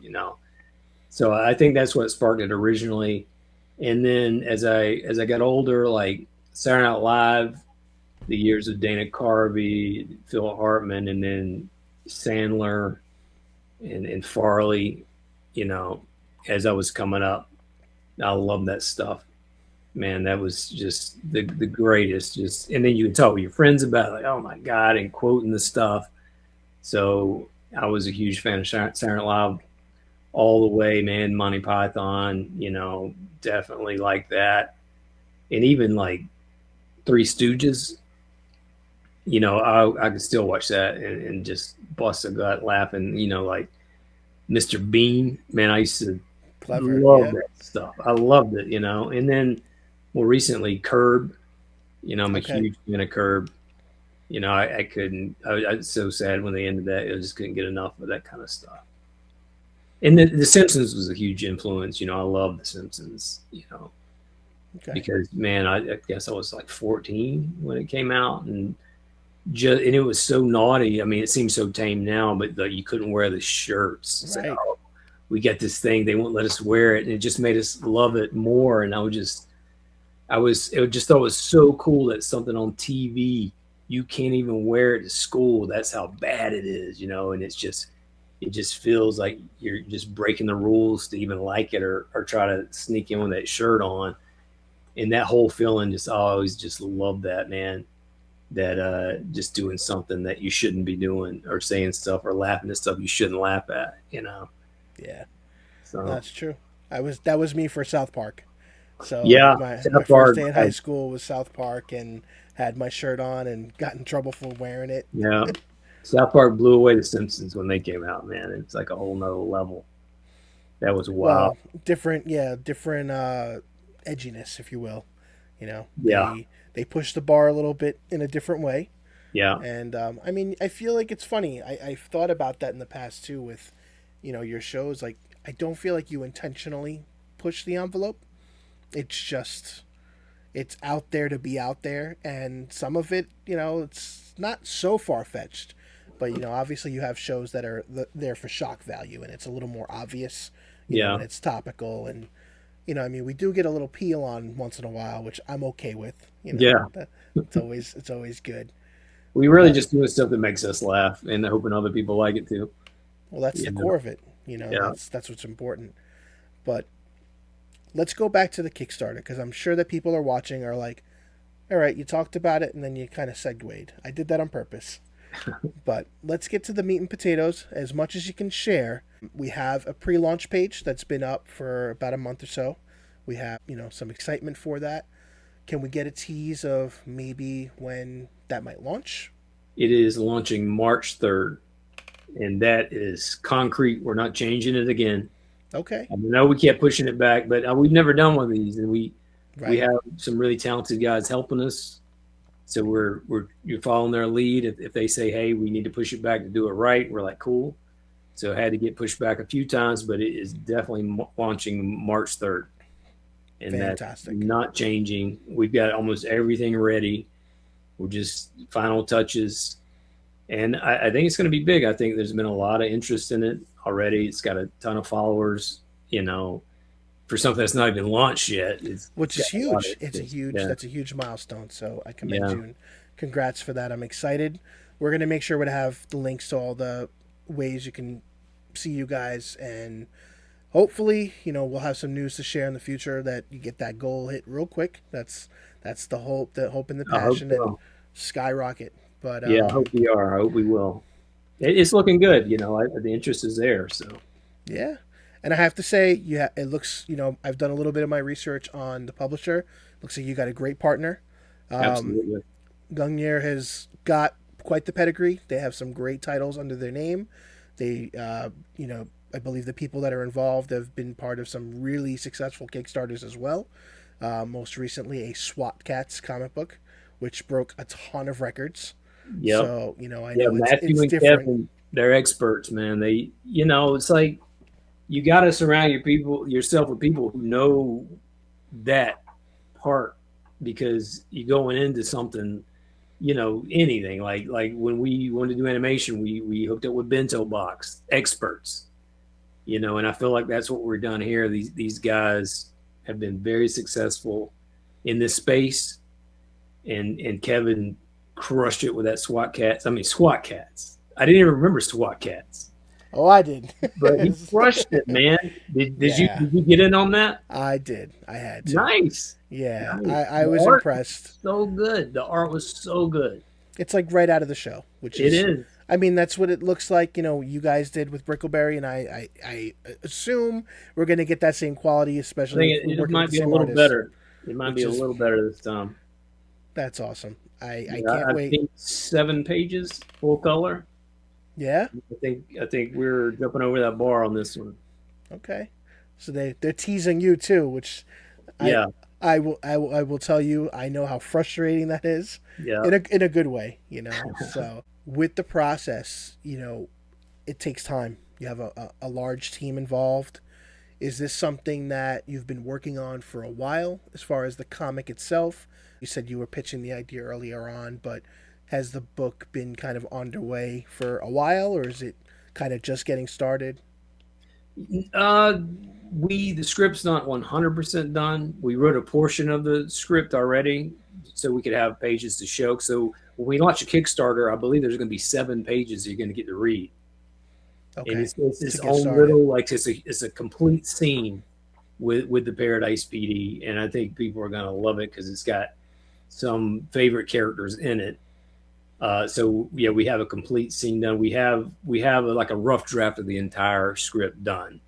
So I think that's what sparked it originally. And then as I got older, like Saturday Night Live, the years of Dana Carvey, Phil Hartman, and then Sandler and Farley, as I was coming up, I loved that stuff. Man, that was just the greatest. And then you can talk with your friends about it, like, oh my God, and quoting the stuff. So I was a huge fan of Saturday Night Live all the way, man. Monty Python, definitely like that. And even like Three Stooges, I could still watch that and just bust a gut laughing, like Mr. Bean, man, I used to love that stuff. I loved it, and then more recently, Curb, I'm a huge fan of Curb. I couldn't, I was so sad when they ended that. I just couldn't get enough of that kind of stuff. And the Simpsons was a huge influence. I love The Simpsons, because, man, I guess I was like 14 when it came out, and it was so naughty. I mean, it seems so tame now, but you couldn't wear the shirts. Right. So, we got this thing, they won't let us wear it, and it just made us love it more. And I just thought it was so cool that something on TV, you can't even wear it to school. That's how bad it is, and it just feels like you're just breaking the rules to even like it or try to sneak in with that shirt on. And that whole feeling, I always just love that, man. That just doing something that you shouldn't be doing, or saying stuff or laughing at stuff you shouldn't laugh at, Yeah, So that's true. That was me for South Park. So yeah, my first day in high school was South Park, and had my shirt on and got in trouble for wearing it. Yeah, South Park blew away the Simpsons when they came out, man. It's like a whole nother level. That was wild. Well, different edginess, if you will. Yeah. They push the bar a little bit in a different way. Yeah. And I mean, I feel like it's funny. I've thought about that in the past too with, your shows. Like, I don't feel like you intentionally push the envelope. It's just, it's out there to be out there. And some of it, it's not so far-fetched. But, obviously you have shows that are there for shock value, and it's a little more obvious. And it's topical, and, we do get a little peel on once in a while, which I'm okay with. It's always good. we really just doing stuff that makes us laugh and hoping other people like it too. Well, that's the core of it. Yeah. That's what's important. But let's go back to the Kickstarter, because I'm sure that people are watching are like, all right, you talked about it and then you kind of segued. I did that on purpose. But let's get to the meat and potatoes as much as you can share. We have a pre-launch page that's been up for about a month or so. We have, some excitement for that. Can we get a tease of maybe when that might launch? It is launching March 3rd, and that is concrete. We're not changing it again. Okay. I know we kept pushing it back, but we've never done one of these, and we have some really talented guys helping us. So you're following their lead. If they say, hey, we need to push it back to do it right, we're like, cool. So it had to get pushed back a few times, but it is definitely launching March 3rd. And fantastic. That's not changing. We've got almost everything ready. We're just final touches. And I think it's going to be big. I think there's been a lot of interest in it already. It's got a ton of followers, for something that's not even launched yet. Which is huge. That's a huge milestone. So I commend you and congrats for that. I'm excited. We're going to make sure to have the links to all the ways you can see you guys, and hopefully, we'll have some news to share in the future that you get that goal hit real quick. That's the hope and the passion, and skyrocket. But I hope we are. I hope we will. It's looking good. The interest is there. So yeah. And I have to say, it looks, I've done a little bit of my research on the publisher. Looks like you got a great partner. Absolutely. Gungnir has got quite the pedigree. They have some great titles under their name. They, I believe the people that are involved have been part of some really successful Kickstarters as well. Most recently, a SWAT Cats comic book, which broke a ton of records. Yeah. So, I know Matthew it's and different. Kevin, they're experts, man. They, it's like, you got to surround yourself with people who know that part, because you're going into something, anything like when we wanted to do animation, we hooked up with Bento Box experts, and I feel like that's what we're done here. These guys have been very successful in this space, and Kevin crushed it with that SWAT Cats. I didn't even remember SWAT Cats. Oh, I did. But he crushed it, man. Did you get in on that? I did. I had to. Nice. Yeah, nice. I was impressed. So good. The art was so good. It's like right out of the show, which is. I mean, that's what it looks like. You guys did with Brickleberry, and I assume we're going to get that same quality, especially. I think it might be a little better. It might be a little better this time. That's awesome. I can't wait. I think 7 pages, full color. Yeah, I think we're jumping over that bar on this one. Okay, so they're teasing you too, which I will tell you, I know how frustrating that is. Yeah, in a good way, So with the process, it takes time. You have a large team involved. Is this something that you've been working on for a while, as far as the comic itself? You said you were pitching the idea earlier on, but has the book been kind of underway for a while, or is it kind of just getting started? The script's not 100% done. We wrote a portion of the script already, so we could have pages to show. So when we launch a Kickstarter, I believe there's going to be 7 pages you're going to get to read. Okay. And it's its own little, it's a complete scene with the Paradise PD, and I think people are going to love it because it's got some favorite characters in it. So we have a complete scene done. We have a rough draft of the entire script done.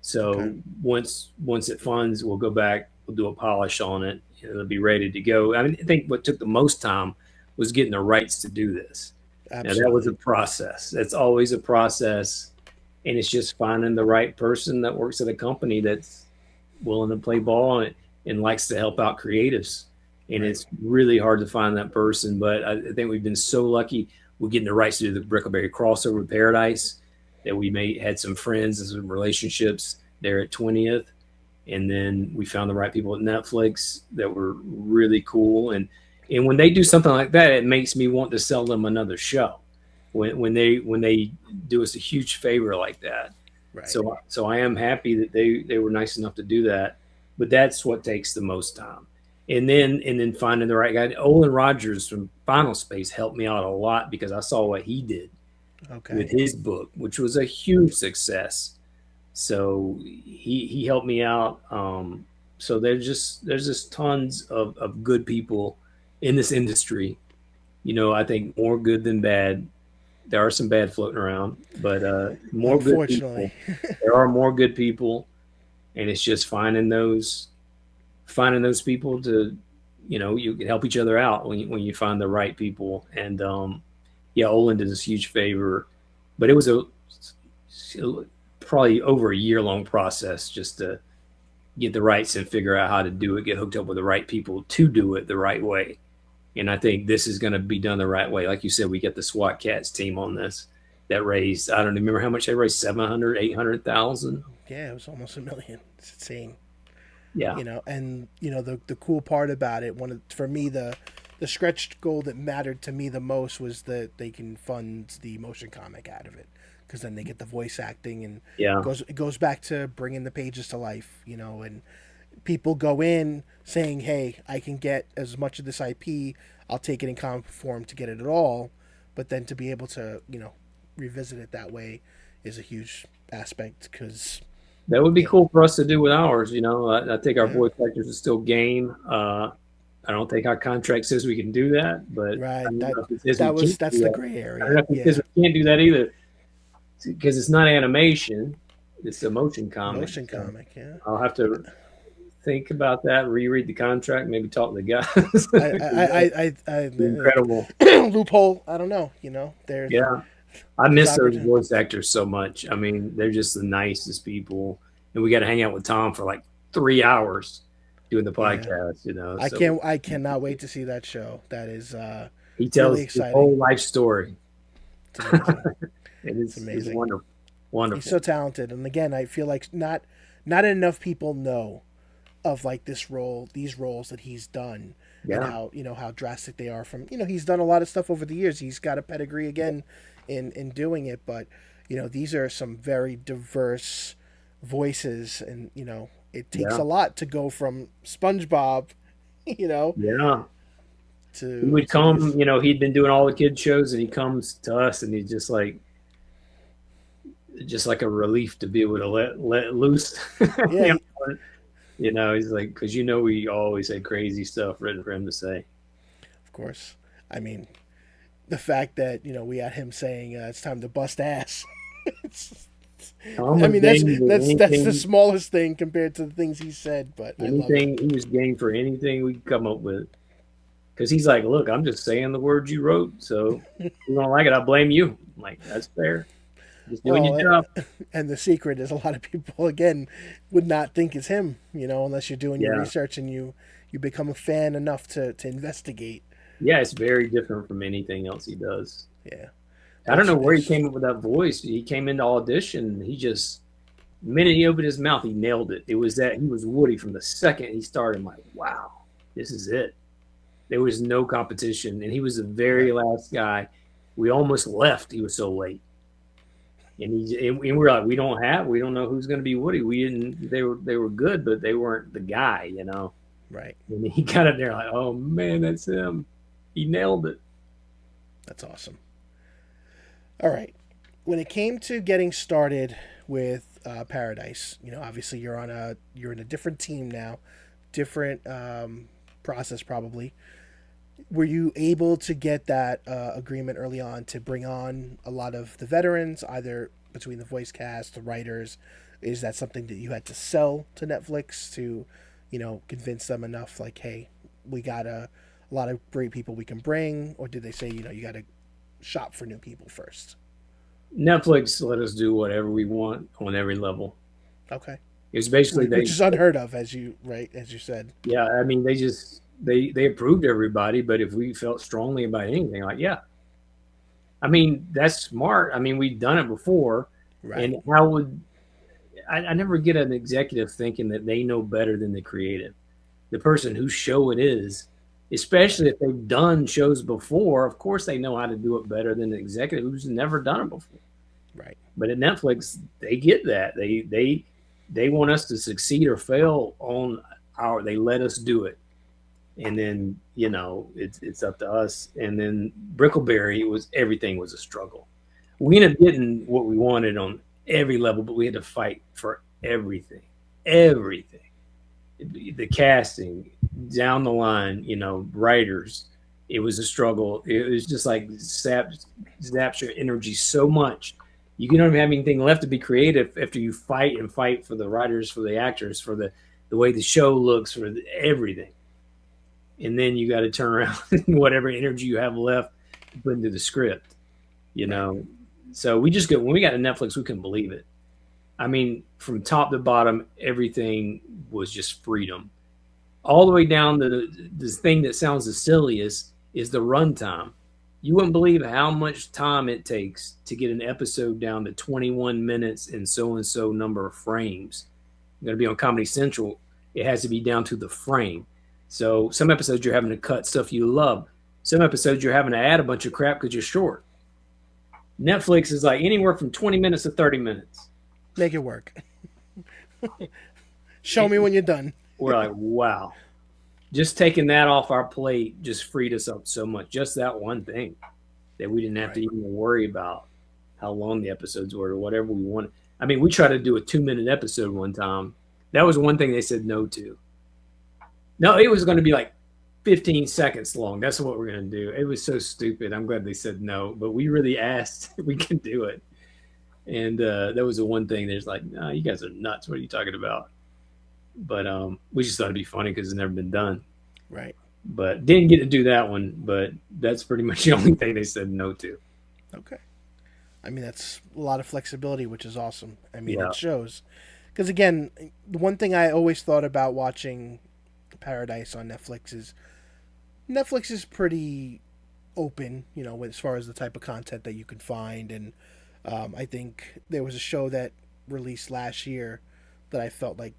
So once it funds, we'll go back, we'll do a polish on it, and it'll be ready to go. I think what took the most time was getting the rights to do this. Absolutely. Now, that was a process. That's always a process, and it's just finding the right person that works at a company that's willing to play ball and likes to help out creatives. And it's really hard to find that person, but I think we've been so lucky with getting the rights to do the Brickleberry crossover with Paradise that we had some friends and some relationships there at 20th. And then we found the right people at Netflix that were really cool. And when they do something like that, it makes me want to sell them another show when they do us a huge favor like that. Right. So I am happy that they were nice enough to do that, but that's what takes the most time. and then finding the right guy. Olin Rogers from Final Space helped me out a lot because I saw what he did with his book, which was a huge success. So he helped me out. So there's just tons of good people in this industry. I think more good than bad. There are some bad floating around, but more good people. There are more good people, and it's just finding those people to, you can help each other out when you find the right people. And Olin did this huge favor, but it was probably over a year-long process just to get the rights and figure out how to do it, get hooked up with the right people to do it the right way. And I think this is going to be done the right way. Like you said, we got the SWAT Cats team on this that raised, I don't remember how much they raised, 700, 800,000. Yeah, it was almost $1 million. It's insane. Yeah. And the cool part about it, for me, the stretch goal that mattered to me the most was that they can fund the motion comic out of it, because then they get the voice acting, and it goes back to bringing the pages to life, and people go in saying, hey, I can get as much of this IP, I'll take it in comic form to get it at all, but then to be able to, revisit it that way is a huge aspect, because that would be cool for us to do with ours. I think our voice actors are still game. I don't think our contract says we can do that, but that's the gray area. I don't know if it says we can't do that either, because it's not animation; it's a motion comic. Yeah. I'll have to think about that, reread the contract, maybe talk to the guys. I incredible loophole. I don't know. There's I miss those voice actors so much. I mean, they're just the nicest people, and we got to hang out with Tom for like 3 hours doing the podcast. I cannot wait to see that show. That is he tells really his whole life story. It's amazing. It's wonderful. He's so talented, and again, I feel like not enough people know of like these roles that he's done, and how drastic they are. From he's done a lot of stuff over the years. He's got a pedigree again in doing it, but these are some very diverse voices, and it takes a lot to go from SpongeBob, to he would come, he'd been doing all the kid shows, and he comes to us, and he's just like a relief to be able to let loose. He's like, because we always had crazy stuff written for him to say. Of course. I mean, the fact that, we had him saying it's time to bust ass. That's the smallest thing compared to the things he said, but anything, he was game for anything we could come up with. Because he's like, look, I'm just saying the words you wrote, so if you don't like it, I blame you. I'm like, that's fair. Just doing your job. And the secret is a lot of people, again, would not think it's him, unless you're doing your research and you become a fan enough to investigate. Yeah, it's very different from anything else he does. Yeah. I don't know where he came up with that voice. He came into audition. The minute he opened his mouth, he nailed it. It was that he was Woody from the second he started. I'm like, wow, this is it. There was no competition, and he was the very last guy. We almost left. He was so late. And we're like, we don't know who's going to be Woody. We didn't. They were good, but they weren't the guy, Right. And he got up there like, oh man, that's him. He nailed it. That's awesome. All right. When it came to getting started with Paradise, obviously you're in a different team now, different process probably. Were you able to get that agreement early on to bring on a lot of the veterans, either between the voice cast, the writers? Is that something that you had to sell to Netflix to, convince them enough, like, hey, we got a lot of great people we can bring? Or did they say, you got to shop for new people first? Netflix let us do whatever we want on every level. Okay. It was basically which is unheard of, as you said. Yeah, I mean, they approved everybody, but if we felt strongly about anything, like, yeah. I mean, that's smart. I mean, we've done it before. Right. And how would I never get an executive thinking that they know better than the creative. The person whose show it is, especially if they've done shows before, of course they know how to do it better than the executive who's never done it before. Right. But at Netflix, they get that. They want us to succeed or fail on they let us do it. and then it's up to us. And then Brickleberry everything was a struggle. We ended up getting what we wanted on every level, but we had to fight for everything. The casting down the line, writers. It was a struggle. It was just like zaps your energy so much. You don't even have anything left to be creative after you fight for the writers, for the actors, for the way the show looks, for everything. And then you got to turn around and whatever energy you have left to put into the script, So when we got to Netflix, we couldn't believe it. I mean, from top to bottom, everything was just freedom. All the way down to this thing that sounds the silliest is the runtime. You wouldn't believe how much time it takes to get an episode down to 21 minutes and so number of frames. You're going to be on Comedy Central. It has to be down to the frame. So some episodes you're having to cut stuff you love. Some episodes you're having to add a bunch of crap because you're short. Netflix is like anywhere from 20 minutes to 30 minutes. Make it work. Show me when you're done. We're like, wow. Just taking that off our plate just freed us up so much. Just that one thing that we didn't have to even worry about how long the episodes were or whatever we wanted. I mean, we tried to do a 2-minute episode one time. That was one thing they said no to. No, it was going to be like 15 seconds long. That's what we're going to do. It was so stupid. I'm glad they said no, but we really asked if we can do it. And that was the one thing that's like, no, you guys are nuts. What are you talking about? But we just thought it'd be funny because it's never been done. Right. But didn't get to do that one. But that's pretty much the only thing they said no to. Okay. I mean, that's a lot of flexibility, which is awesome. I mean, Yeah. It shows. Because, again, the one thing I always thought about watching Paradise on Netflix is pretty open, as far as the type of content that you can find. And I think there was a show that released last year that I felt like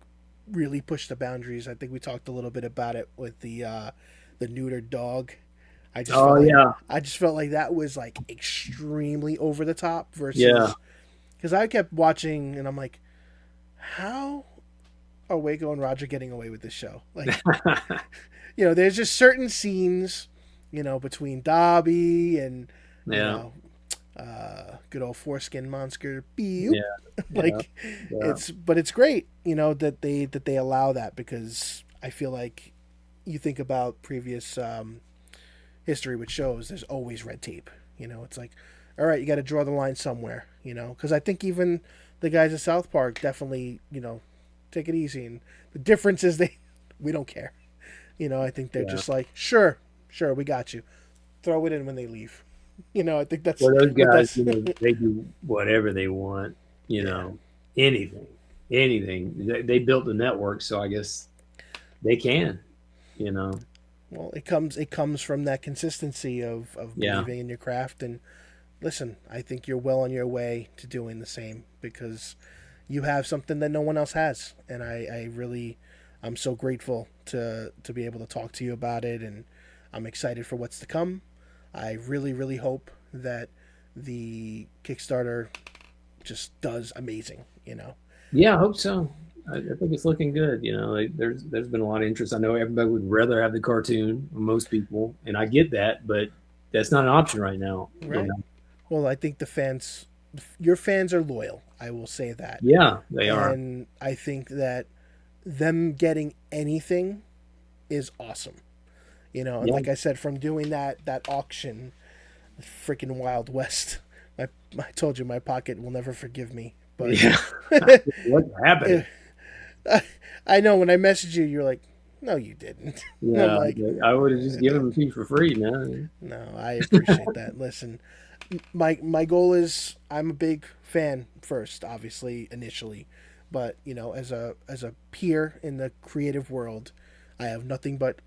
really pushed the boundaries. I think we talked a little bit about it with the neutered dog. I just felt like that was like extremely over the top versus because I kept watching and I'm like, how are Waco and Roger getting away with this show? Like, there's just certain scenes, between Dobby and good old foreskin monster. It's great, that they allow that because I feel like you think about previous history with shows, there's always red tape. It's like, all right, you got to draw the line somewhere, because I think even the guys at South Park definitely, take it easy. And the difference is we don't care. I think they're just like, sure, we got you. Throw it in when they leave. I think that's... Well, those guys, they do whatever they want, anything. They built the network, so I guess they can, Well, it comes from that consistency of believing in your craft. And listen, I think you're well on your way to doing the same because you have something that no one else has. And I'm so grateful to be able to talk to you about it, and I'm excited for what's to come. I really, really hope that the Kickstarter just does amazing, Yeah, I hope so. I think it's looking good. There's been a lot of interest. I know everybody would rather have the cartoon, most people, and I get that, but that's not an option right now. Right. Well, I think your fans are loyal. I will say that. Yeah, they are. And I think that them getting anything is awesome. And like I said, from doing that auction, freaking Wild West, I told you my pocket will never forgive me. But what happened? I know when I messaged you, you're like, no, you didn't. Yeah, I would have just given them to you for free, man. No, I appreciate that. Listen, my goal is I'm a big fan first, obviously, initially. But, as a peer in the creative world, I have nothing but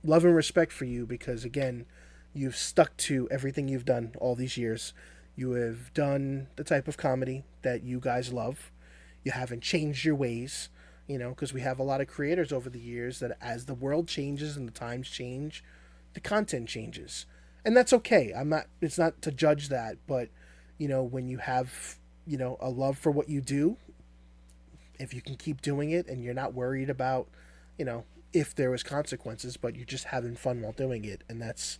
love and respect for you because, again, you've stuck to everything you've done all these years. You have done the type of comedy that you guys love. You haven't changed your ways, because we have a lot of creators over the years that as the world changes and the times change, the content changes. And that's okay. It's not to judge that, but, when you have, a love for what you do, if you can keep doing it and you're not worried about, if there was consequences, but you're just having fun while doing it, and that's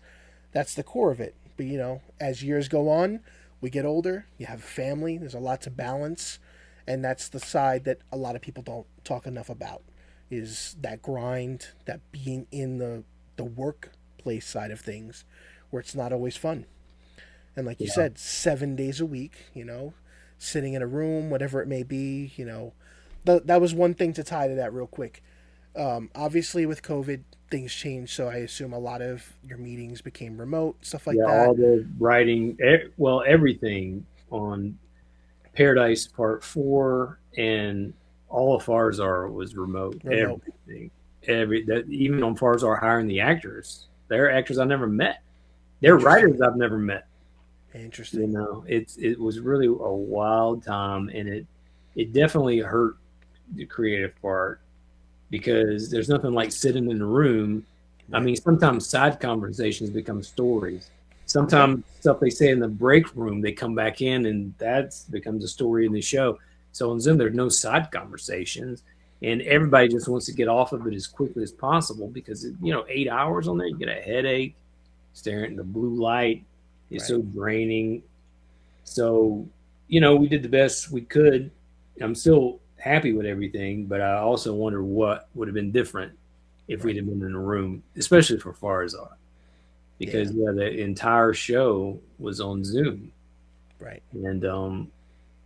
the core of it. But as years go on, we get older, you have a family, there's a lot to balance, and that's the side that a lot of people don't talk enough about, is that grind, that being in the workplace side of things, where it's not always fun. And like you said, 7 days a week, sitting in a room, whatever it may be, that was one thing to tie to that real quick. Obviously with COVID, things changed, so I assume a lot of your meetings became remote, stuff like that. All the writing, everything on Paradise Part 4 and all of Farzar was remote. Everything. Even on Farzar, hiring the actors. They're actors I never met. They're writers I've never met. Interesting. It was really a wild time, and it definitely hurt the creative part, because there's nothing like sitting in a room. Right. I mean, sometimes side conversations become stories. Sometimes stuff they say in the break room, they come back in and that becomes a story in the show. So on Zoom, there's no side conversations, and everybody just wants to get off of it as quickly as possible, because 8 hours on there, you get a headache, staring at the blue light. It's so draining. So, we did the best we could. I'm still happy with everything, but I also wonder what would have been different if we'd have been in a room, especially for Farzar, because the entire show was on Zoom. Right. And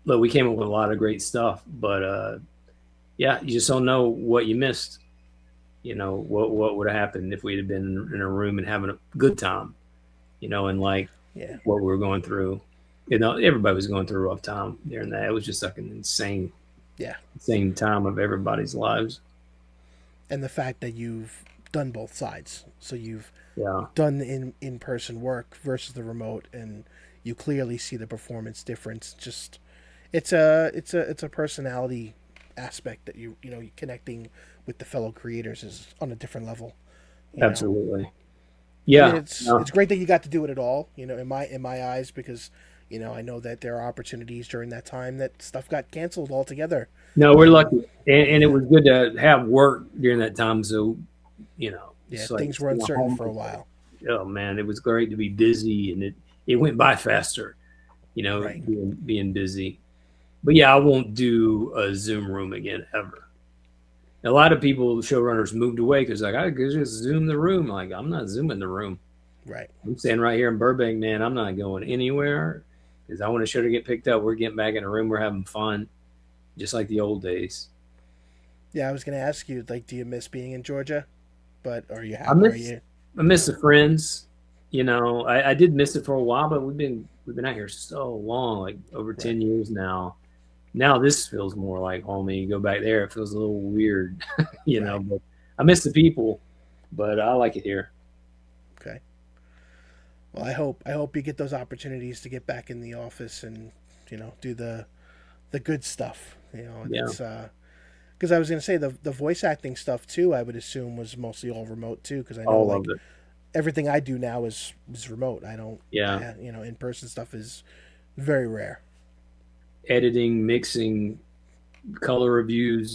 look, we came up with a lot of great stuff, but you just don't know what you missed. What would have happened if we'd have been in a room and having a good time, and what we were going through. Everybody was going through a rough time during that. It was just like an insane time of everybody's lives. And the fact that you've done both sides, so you've done the in-person work versus the remote, and you clearly see the performance difference. Just it's a personality aspect that you're connecting with the fellow creators is on a different level. Absolutely. Yeah, it's great that you got to do it at all. In my eyes, because I know that there are opportunities during that time that stuff got canceled altogether. No, we're lucky, and it was good to have work during that time. So, things were uncertain for a while. Oh man, it was great to be busy, and it went by faster. Being busy. But yeah, I won't do a Zoom room again ever. A lot of people, showrunners, moved away because I could just Zoom the room. Like, I'm not Zooming the room. Right. I'm staying right here in Burbank, man. I'm not going anywhere because I want the show to get picked up. We're getting back in a room. We're having fun, just like the old days. Yeah, I was going to ask you, do you miss being in Georgia? But are you happy? I miss the friends. I did miss it for a while, but we've been out here so long, like over 10 years now. Now this feels more like home. You go back there, it feels a little weird, but I miss the people, but I like it here. Okay. Well, I hope you get those opportunities to get back in the office and, do the good stuff, because I was going to say the voice acting stuff too, I would assume was mostly all remote too. Cause I know everything I do now is remote. I don't, in-person stuff is very rare. Editing, mixing, color reviews,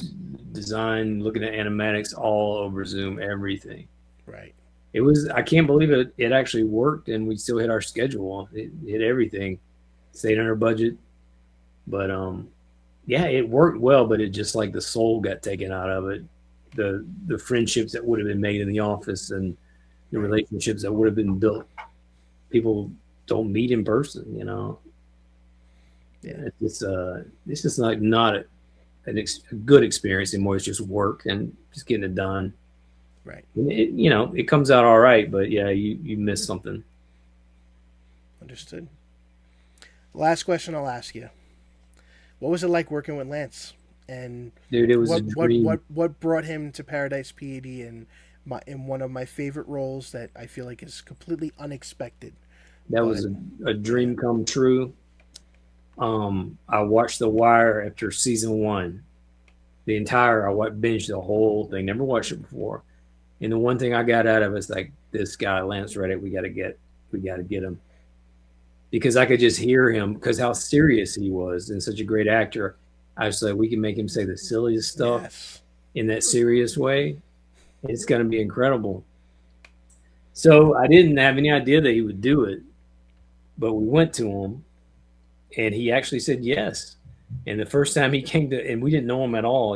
design, looking at animatics, all over Zoom, everything. Right. I can't believe it actually worked, and we still hit our schedule. It hit everything, stayed under budget. But it worked well, but it just like the soul got taken out of it. The friendships that would have been made in the office and the relationships that would have been built. People don't meet in person, Yeah, it's just like not a good experience anymore. It's just work and just getting it done. Right. And it comes out all right, but you miss something. Understood. Last question I'll ask you: what was it like working with Lance? And dude, it was a dream. What brought him to Paradise PD in one of my favorite roles that I feel like is completely unexpected? That was a dream come true. I watched The Wire after season 1. I binged the whole thing. Never watched it before. And the one thing I got out of it is like, this guy, Lance Reddick, we got to get him. Because I could just hear him, because how serious he was and such a great actor. I was like, we can make him say the silliest stuff in that serious way. It's going to be incredible. So I didn't have any idea that he would do it, but we went to him, and he actually said yes. And the first time he came to, and we didn't know him at all,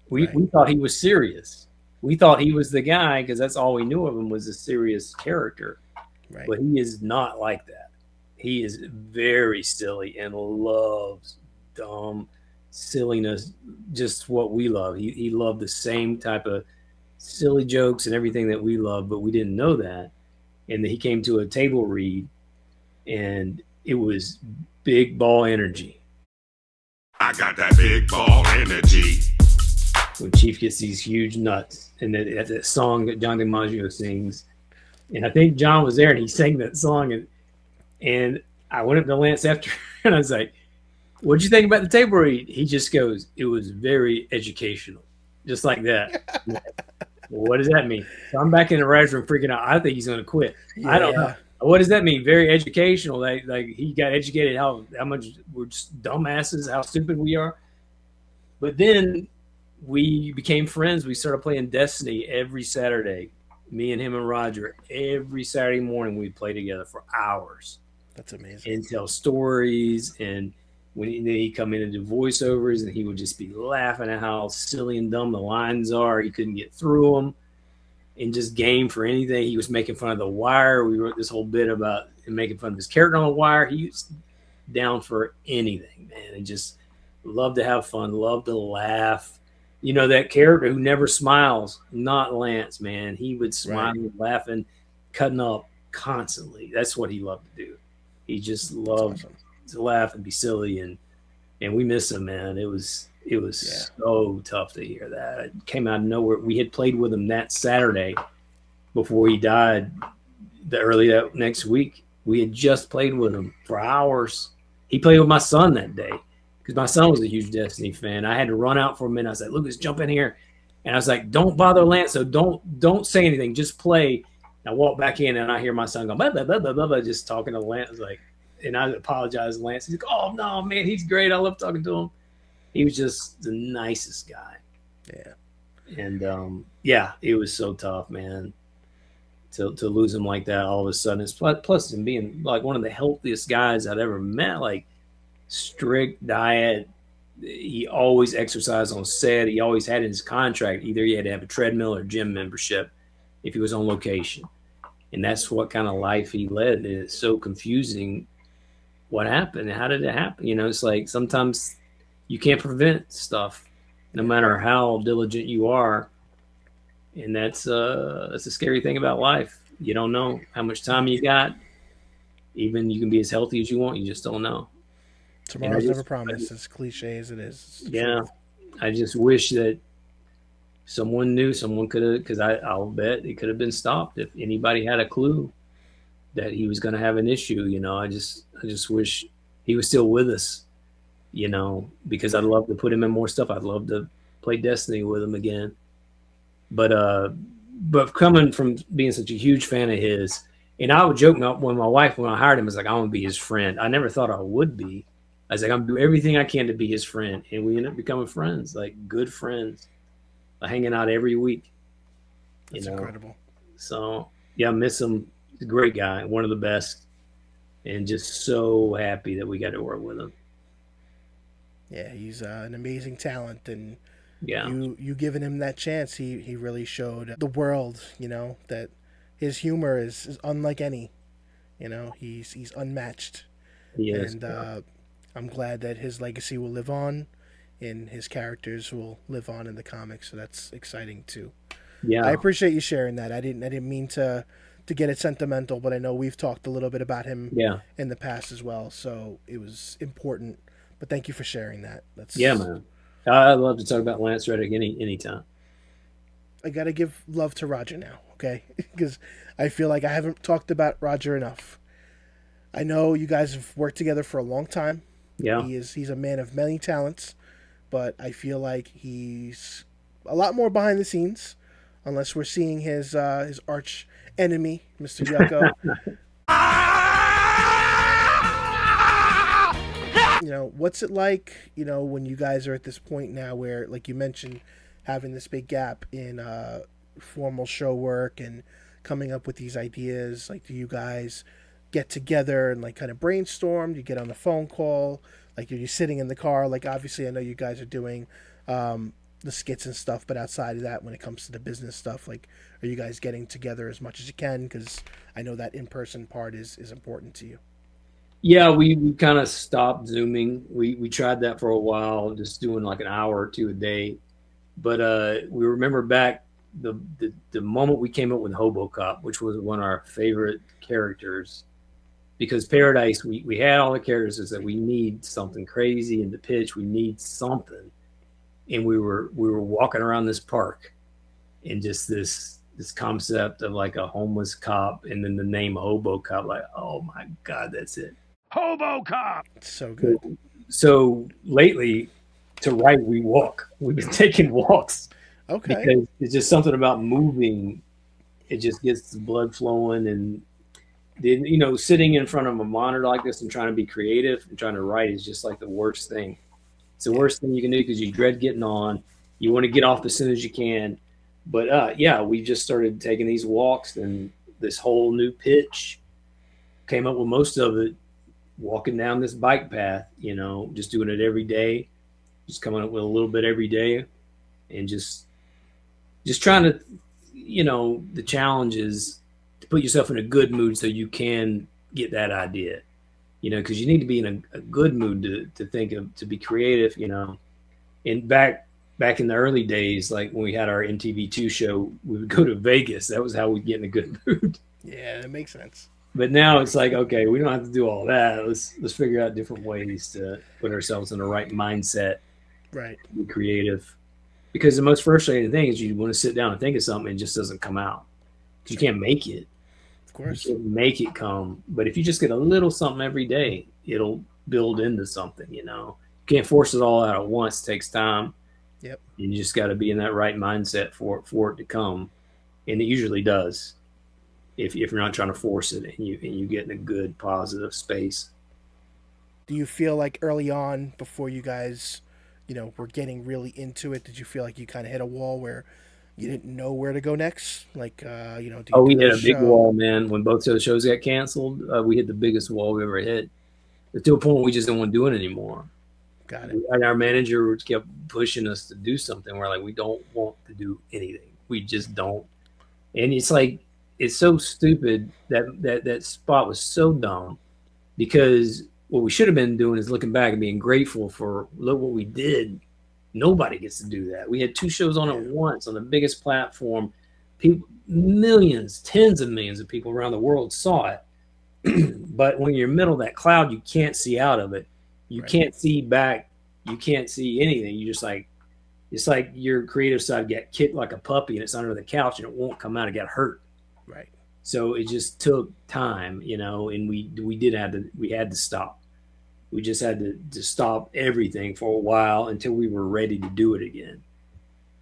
we thought he was serious. We thought he was the guy because that's all we knew of him was a serious character. Right. But he is not like that. He is very silly and loves dumb silliness, just what we love. He loved the same type of silly jokes and everything that we love, but we didn't know that. And then he came to a table read, and it was big ball energy. I got that big ball energy. When Chief gets these huge nuts, and that song that John DiMaggio sings, and I think John was there, and he sang that song, and I went up to Lance after, and I was like, "What'd you think about the table read?" He just goes, "It was very educational," just like that. Well, what does that mean? So I'm back in the writer's room freaking out. I think he's going to quit. Yeah. I don't know. What does that mean? Very educational. Like he got educated how much we're just dumbasses, how stupid we are. But then we became friends. We started playing Destiny every Saturday. Me and him and Roger, every Saturday morning we'd play together for hours. That's amazing. And tell stories. And when he'd come in and do voiceovers, and he would just be laughing at how silly and dumb the lines are. He couldn't get through them. And just game for anything. He was making fun of The Wire. We wrote this whole bit about him making fun of his character on The Wire. He was down for anything, man. And just loved to have fun, loved to laugh. That character who never smiles, not Lance, man. He would smile and laughing, cutting up constantly. That's what he loved to do. He just loved to laugh and be silly, and we miss him, man. It was so tough to hear that. It came out of nowhere. We had played with him that Saturday before he died. The early that next week, we had just played with him for hours. He played with my son that day because my son was a huge Destiny fan. I had to run out for a minute. I was like, "Lucas, jump in here," and I was like, "Don't bother Lance. So don't say anything. Just play." And I walk back in, and I hear my son go blah blah blah blah blah, blah just talking to Lance. And I apologize to Lance. He's like, "Oh no, man, he's great. I love talking to him." He was just the nicest guy. Yeah. And it was so tough, man, to lose him like that all of a sudden. It's plus him being like one of the healthiest guys I'd ever met, like strict diet. He always exercised on set. He always had in his contract, either he had to have a treadmill or gym membership if he was on location. And that's what kind of life he led. And it's so confusing. What happened? How did it happen? It's like sometimes you can't prevent stuff, no matter how diligent you are, and that's a scary thing about life. You don't know how much time you got. Even you can be as healthy as you want, you just don't know. Tomorrow's never promised, as cliche as it is. Yeah, I just wish that someone knew, someone could have, because I'll bet it could have been stopped if anybody had a clue that he was going to have an issue. I just wish he was still with us. Because I'd love to put him in more stuff. I'd love to play Destiny with him again. But coming from being such a huge fan of his, and I would joke when I hired him, I was like, "I want to be his friend." I never thought I would be. I was like, "I'm doing everything I can to be his friend," and we ended up becoming friends, like good friends, hanging out every week. That's incredible. So yeah, I miss him. He's a great guy, one of the best, and just so happy that we got to work with him. Yeah, he's an amazing talent, and yeah, you giving him that chance, he really showed the world, that his humor is unlike any. He's unmatched. Yes, and I'm glad that his legacy will live on, and his characters will live on in the comics. So that's exciting too. Yeah, I appreciate you sharing that. I didn't mean to get it sentimental, but I know we've talked a little bit about him in the past as well. So it was important. But thank you for sharing that. Yeah, man. I'd love to talk about Lance Reddick anytime. I got to give love to Roger now, okay? Because I feel like I haven't talked about Roger enough. I know you guys have worked together for a long time. Yeah. He's a man of many talents, but I feel like he's a lot more behind the scenes, unless we're seeing his arch enemy, Mr. Yucko. What's it like, when you guys are at this point now where, like you mentioned, having this big gap in formal show work and coming up with these ideas? Like, do you guys get together and like kind of brainstorm? Do you get on the phone call? Like, are you sitting in the car? Like, obviously, I know you guys are doing the skits and stuff, but outside of that, when it comes to the business stuff, like, are you guys getting together as much as you can? Because I know that in-person part is important to you. Yeah, we kind of stopped Zooming. We tried that for a while, just doing like an hour or two a day. But we remember back the moment we came up with Hobo Cop, which was one of our favorite characters, because Paradise, we had all the characters is that we need something crazy in the pitch. We need something. And we were walking around this park and just this concept of like a homeless cop and then the name Hobo Cop, like, oh my God, that's it. Hobo Cop. It's so good. So lately to write, we walk. We've been taking walks. Okay. Because it's just something about moving. It just gets the blood flowing, and then, you know, sitting in front of a monitor like this and trying to be creative and trying to write is just like the worst thing. It's the worst thing you can do because you dread getting on. You want to get off as soon as you can. But yeah, we just started taking these walks, and this whole new pitch came up with most of it walking down this bike path, you know, just doing it every day, just coming up with a little bit every day, and just trying to, you know, the challenge is to put yourself in a good mood so you can get that idea, you know, because you need to be in a good mood to think of, to be creative, you know. And back in the early days, like when we had our MTV2 show, we would go to Vegas. That was how we'd get in a good mood. Yeah, that makes sense. But now it's like, okay, we don't have to do all that. Let's figure out different ways to put ourselves in the right mindset, right? Be creative. Because the most frustrating thing is you want to sit down and think of something and it just doesn't come out. You can't make it. Of course. You can't make it come. But if you just get a little something every day, it'll build into something, you know. You can't force it all out at once. It takes time. Yep. And you just got to be in that right mindset for it to come. And it usually does. If you're not trying to force it and you get in a good positive space. Do you feel like early on, before you guys, you know, were getting really into it, did you feel like you kind of hit a wall where you didn't know where to go next? Like, you know, we hit a big wall, man. When both those shows got canceled, we hit the biggest wall we ever hit. To a point we just don't want to do it anymore. Got it. And our manager kept pushing us to do something. We're like, we don't want to do anything. We just don't. And it's like, it's so stupid that spot was so dumb, because what we should have been doing is looking back and being grateful for, look what we did. Nobody gets to do that. We had 2 shows on at once on the biggest platform. People, millions, tens of millions of people around the world saw it. But when you're in the middle of that cloud, you can't see out of it. You can't see back. You can't see anything. You just like, it's like your creative side got kicked like a puppy and it's under the couch and it won't come out. It got hurt. Right. So it just took time, you know, and we had to stop. We just had to stop everything for a while until we were ready to do it again.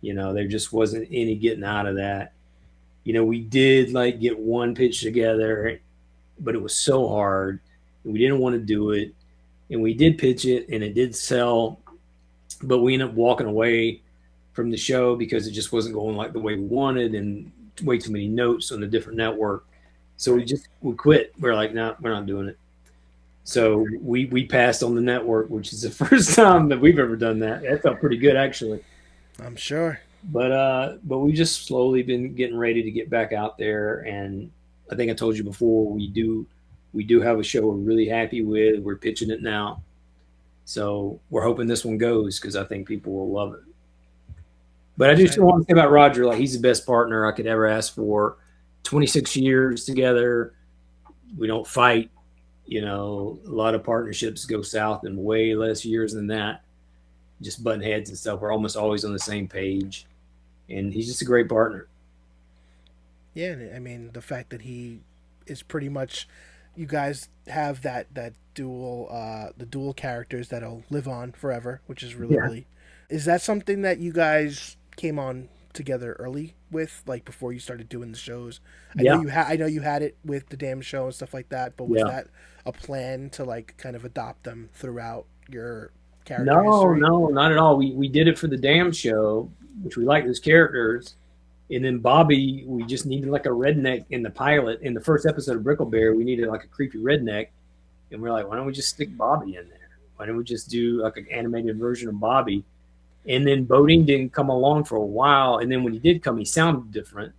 You know, there just wasn't any getting out of that. You know, we did like get one pitch together, but it was so hard and we didn't want to do it. And we did pitch it and it did sell, but we ended up walking away from the show because it just wasn't going like the way we wanted and way too many notes on a different network. So we quit. We're like, no, we're not doing it. So we passed on the network, which is the first time that we've ever done that. That felt pretty good, actually. I'm sure. But we just slowly been getting ready to get back out there. And I think I told you before, we do have a show we're really happy with. We're pitching it now. So we're hoping this one goes because I think people will love it. But I just want to say about Roger, like, he's the best partner I could ever ask for. 26 years together. We don't fight. You know, a lot of partnerships go south in way less years than that. Just button heads and stuff. We're almost always on the same page. And he's just a great partner. Yeah, I mean, the fact that he is pretty much, you guys have that dual, the dual characters that'll live on forever, which is really. Is that something that you guys came on together early with, like before you started doing the shows? I know you had it with the Damn Show and stuff like that, but was that a plan to like kind of adopt them throughout your character history? No, not at all. We did it for the Damn Show, which we liked those characters, And then Bobby, we just needed like a redneck in the pilot. In the first episode of Brickleberry, we needed like a creepy redneck. And we're like, why don't we just stick Bobby in there? Why don't we just do like an animated version of Bobby? And then Bodine didn't come along for a while. And then when he did come, he sounded different.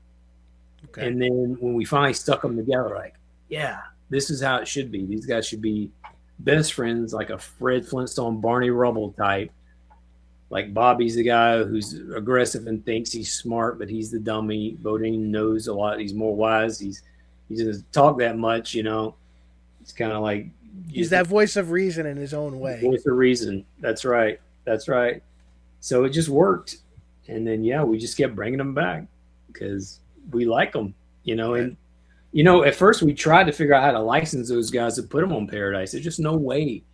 Okay. And then when we finally stuck them together, like, yeah, this is how it should be. These guys should be best friends, like a Fred Flintstone, Barney Rubble type. Like Bobby's the guy who's aggressive and thinks he's smart, but he's the dummy. Bodine knows a lot. He's more wise. He doesn't talk that much, you know. It's kind of like he's that voice of reason in his own way. Voice of reason. That's right. That's right. So it just worked, and then we just kept bringing them back because we like them, you know. Right. And you know, at first we tried to figure out how to license those guys to put them on Paradise. There's just no way.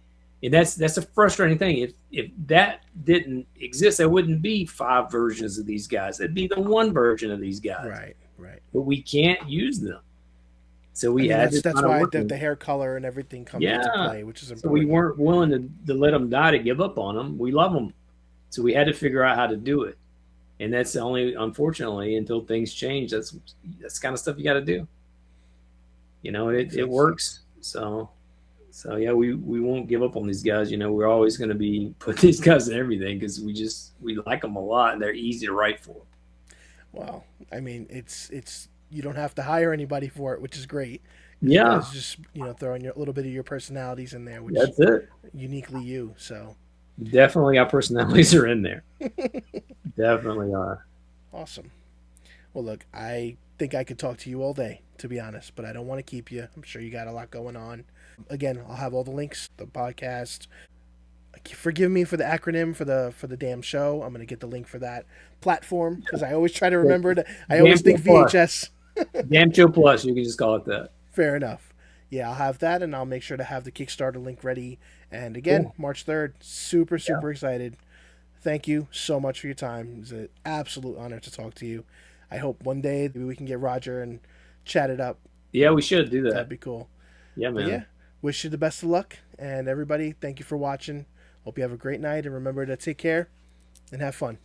And that's a frustrating thing. If that didn't exist, there wouldn't be 5 versions of these guys. It'd be the one version of these guys. Right. But we can't use them. So we had that's why the hair color and everything comes into play, which is important. So we weren't willing to let them die to give up on them. We love them. So we had to figure out how to do it. And that's only, unfortunately, until things change, that's kind of stuff you got to do. You know, it works. So yeah, we won't give up on these guys. You know, we're always going to be putting these guys in everything because we like them a lot and they're easy to write for. Well, I mean, it's you don't have to hire anybody for it, which is great. Yeah, it's just throwing a little bit of your personalities in there, which that's it, uniquely you. So definitely our personalities are in there. Definitely are. Awesome. Well, look, I think I could talk to you all day, to be honest, but I don't want to keep you. I'm sure you got a lot going on. Again, I'll have all the links, the podcast. Forgive me for the acronym for the damn show. I'm going to get the link for that platform because I always try to remember it. I always think VHS. Damn Show Plus, you can just call it that. Fair enough. Yeah, I'll have that, and I'll make sure to have the Kickstarter link ready. And again, March 3rd, super excited. Thank you so much for your time. It was an absolute honor to talk to you. I hope one day we can get Roger and chat it up. Yeah, we should do that. That'd be cool. Yeah, man. But yeah, wish you the best of luck. And everybody, thank you for watching. Hope you have a great night. And remember to take care and have fun.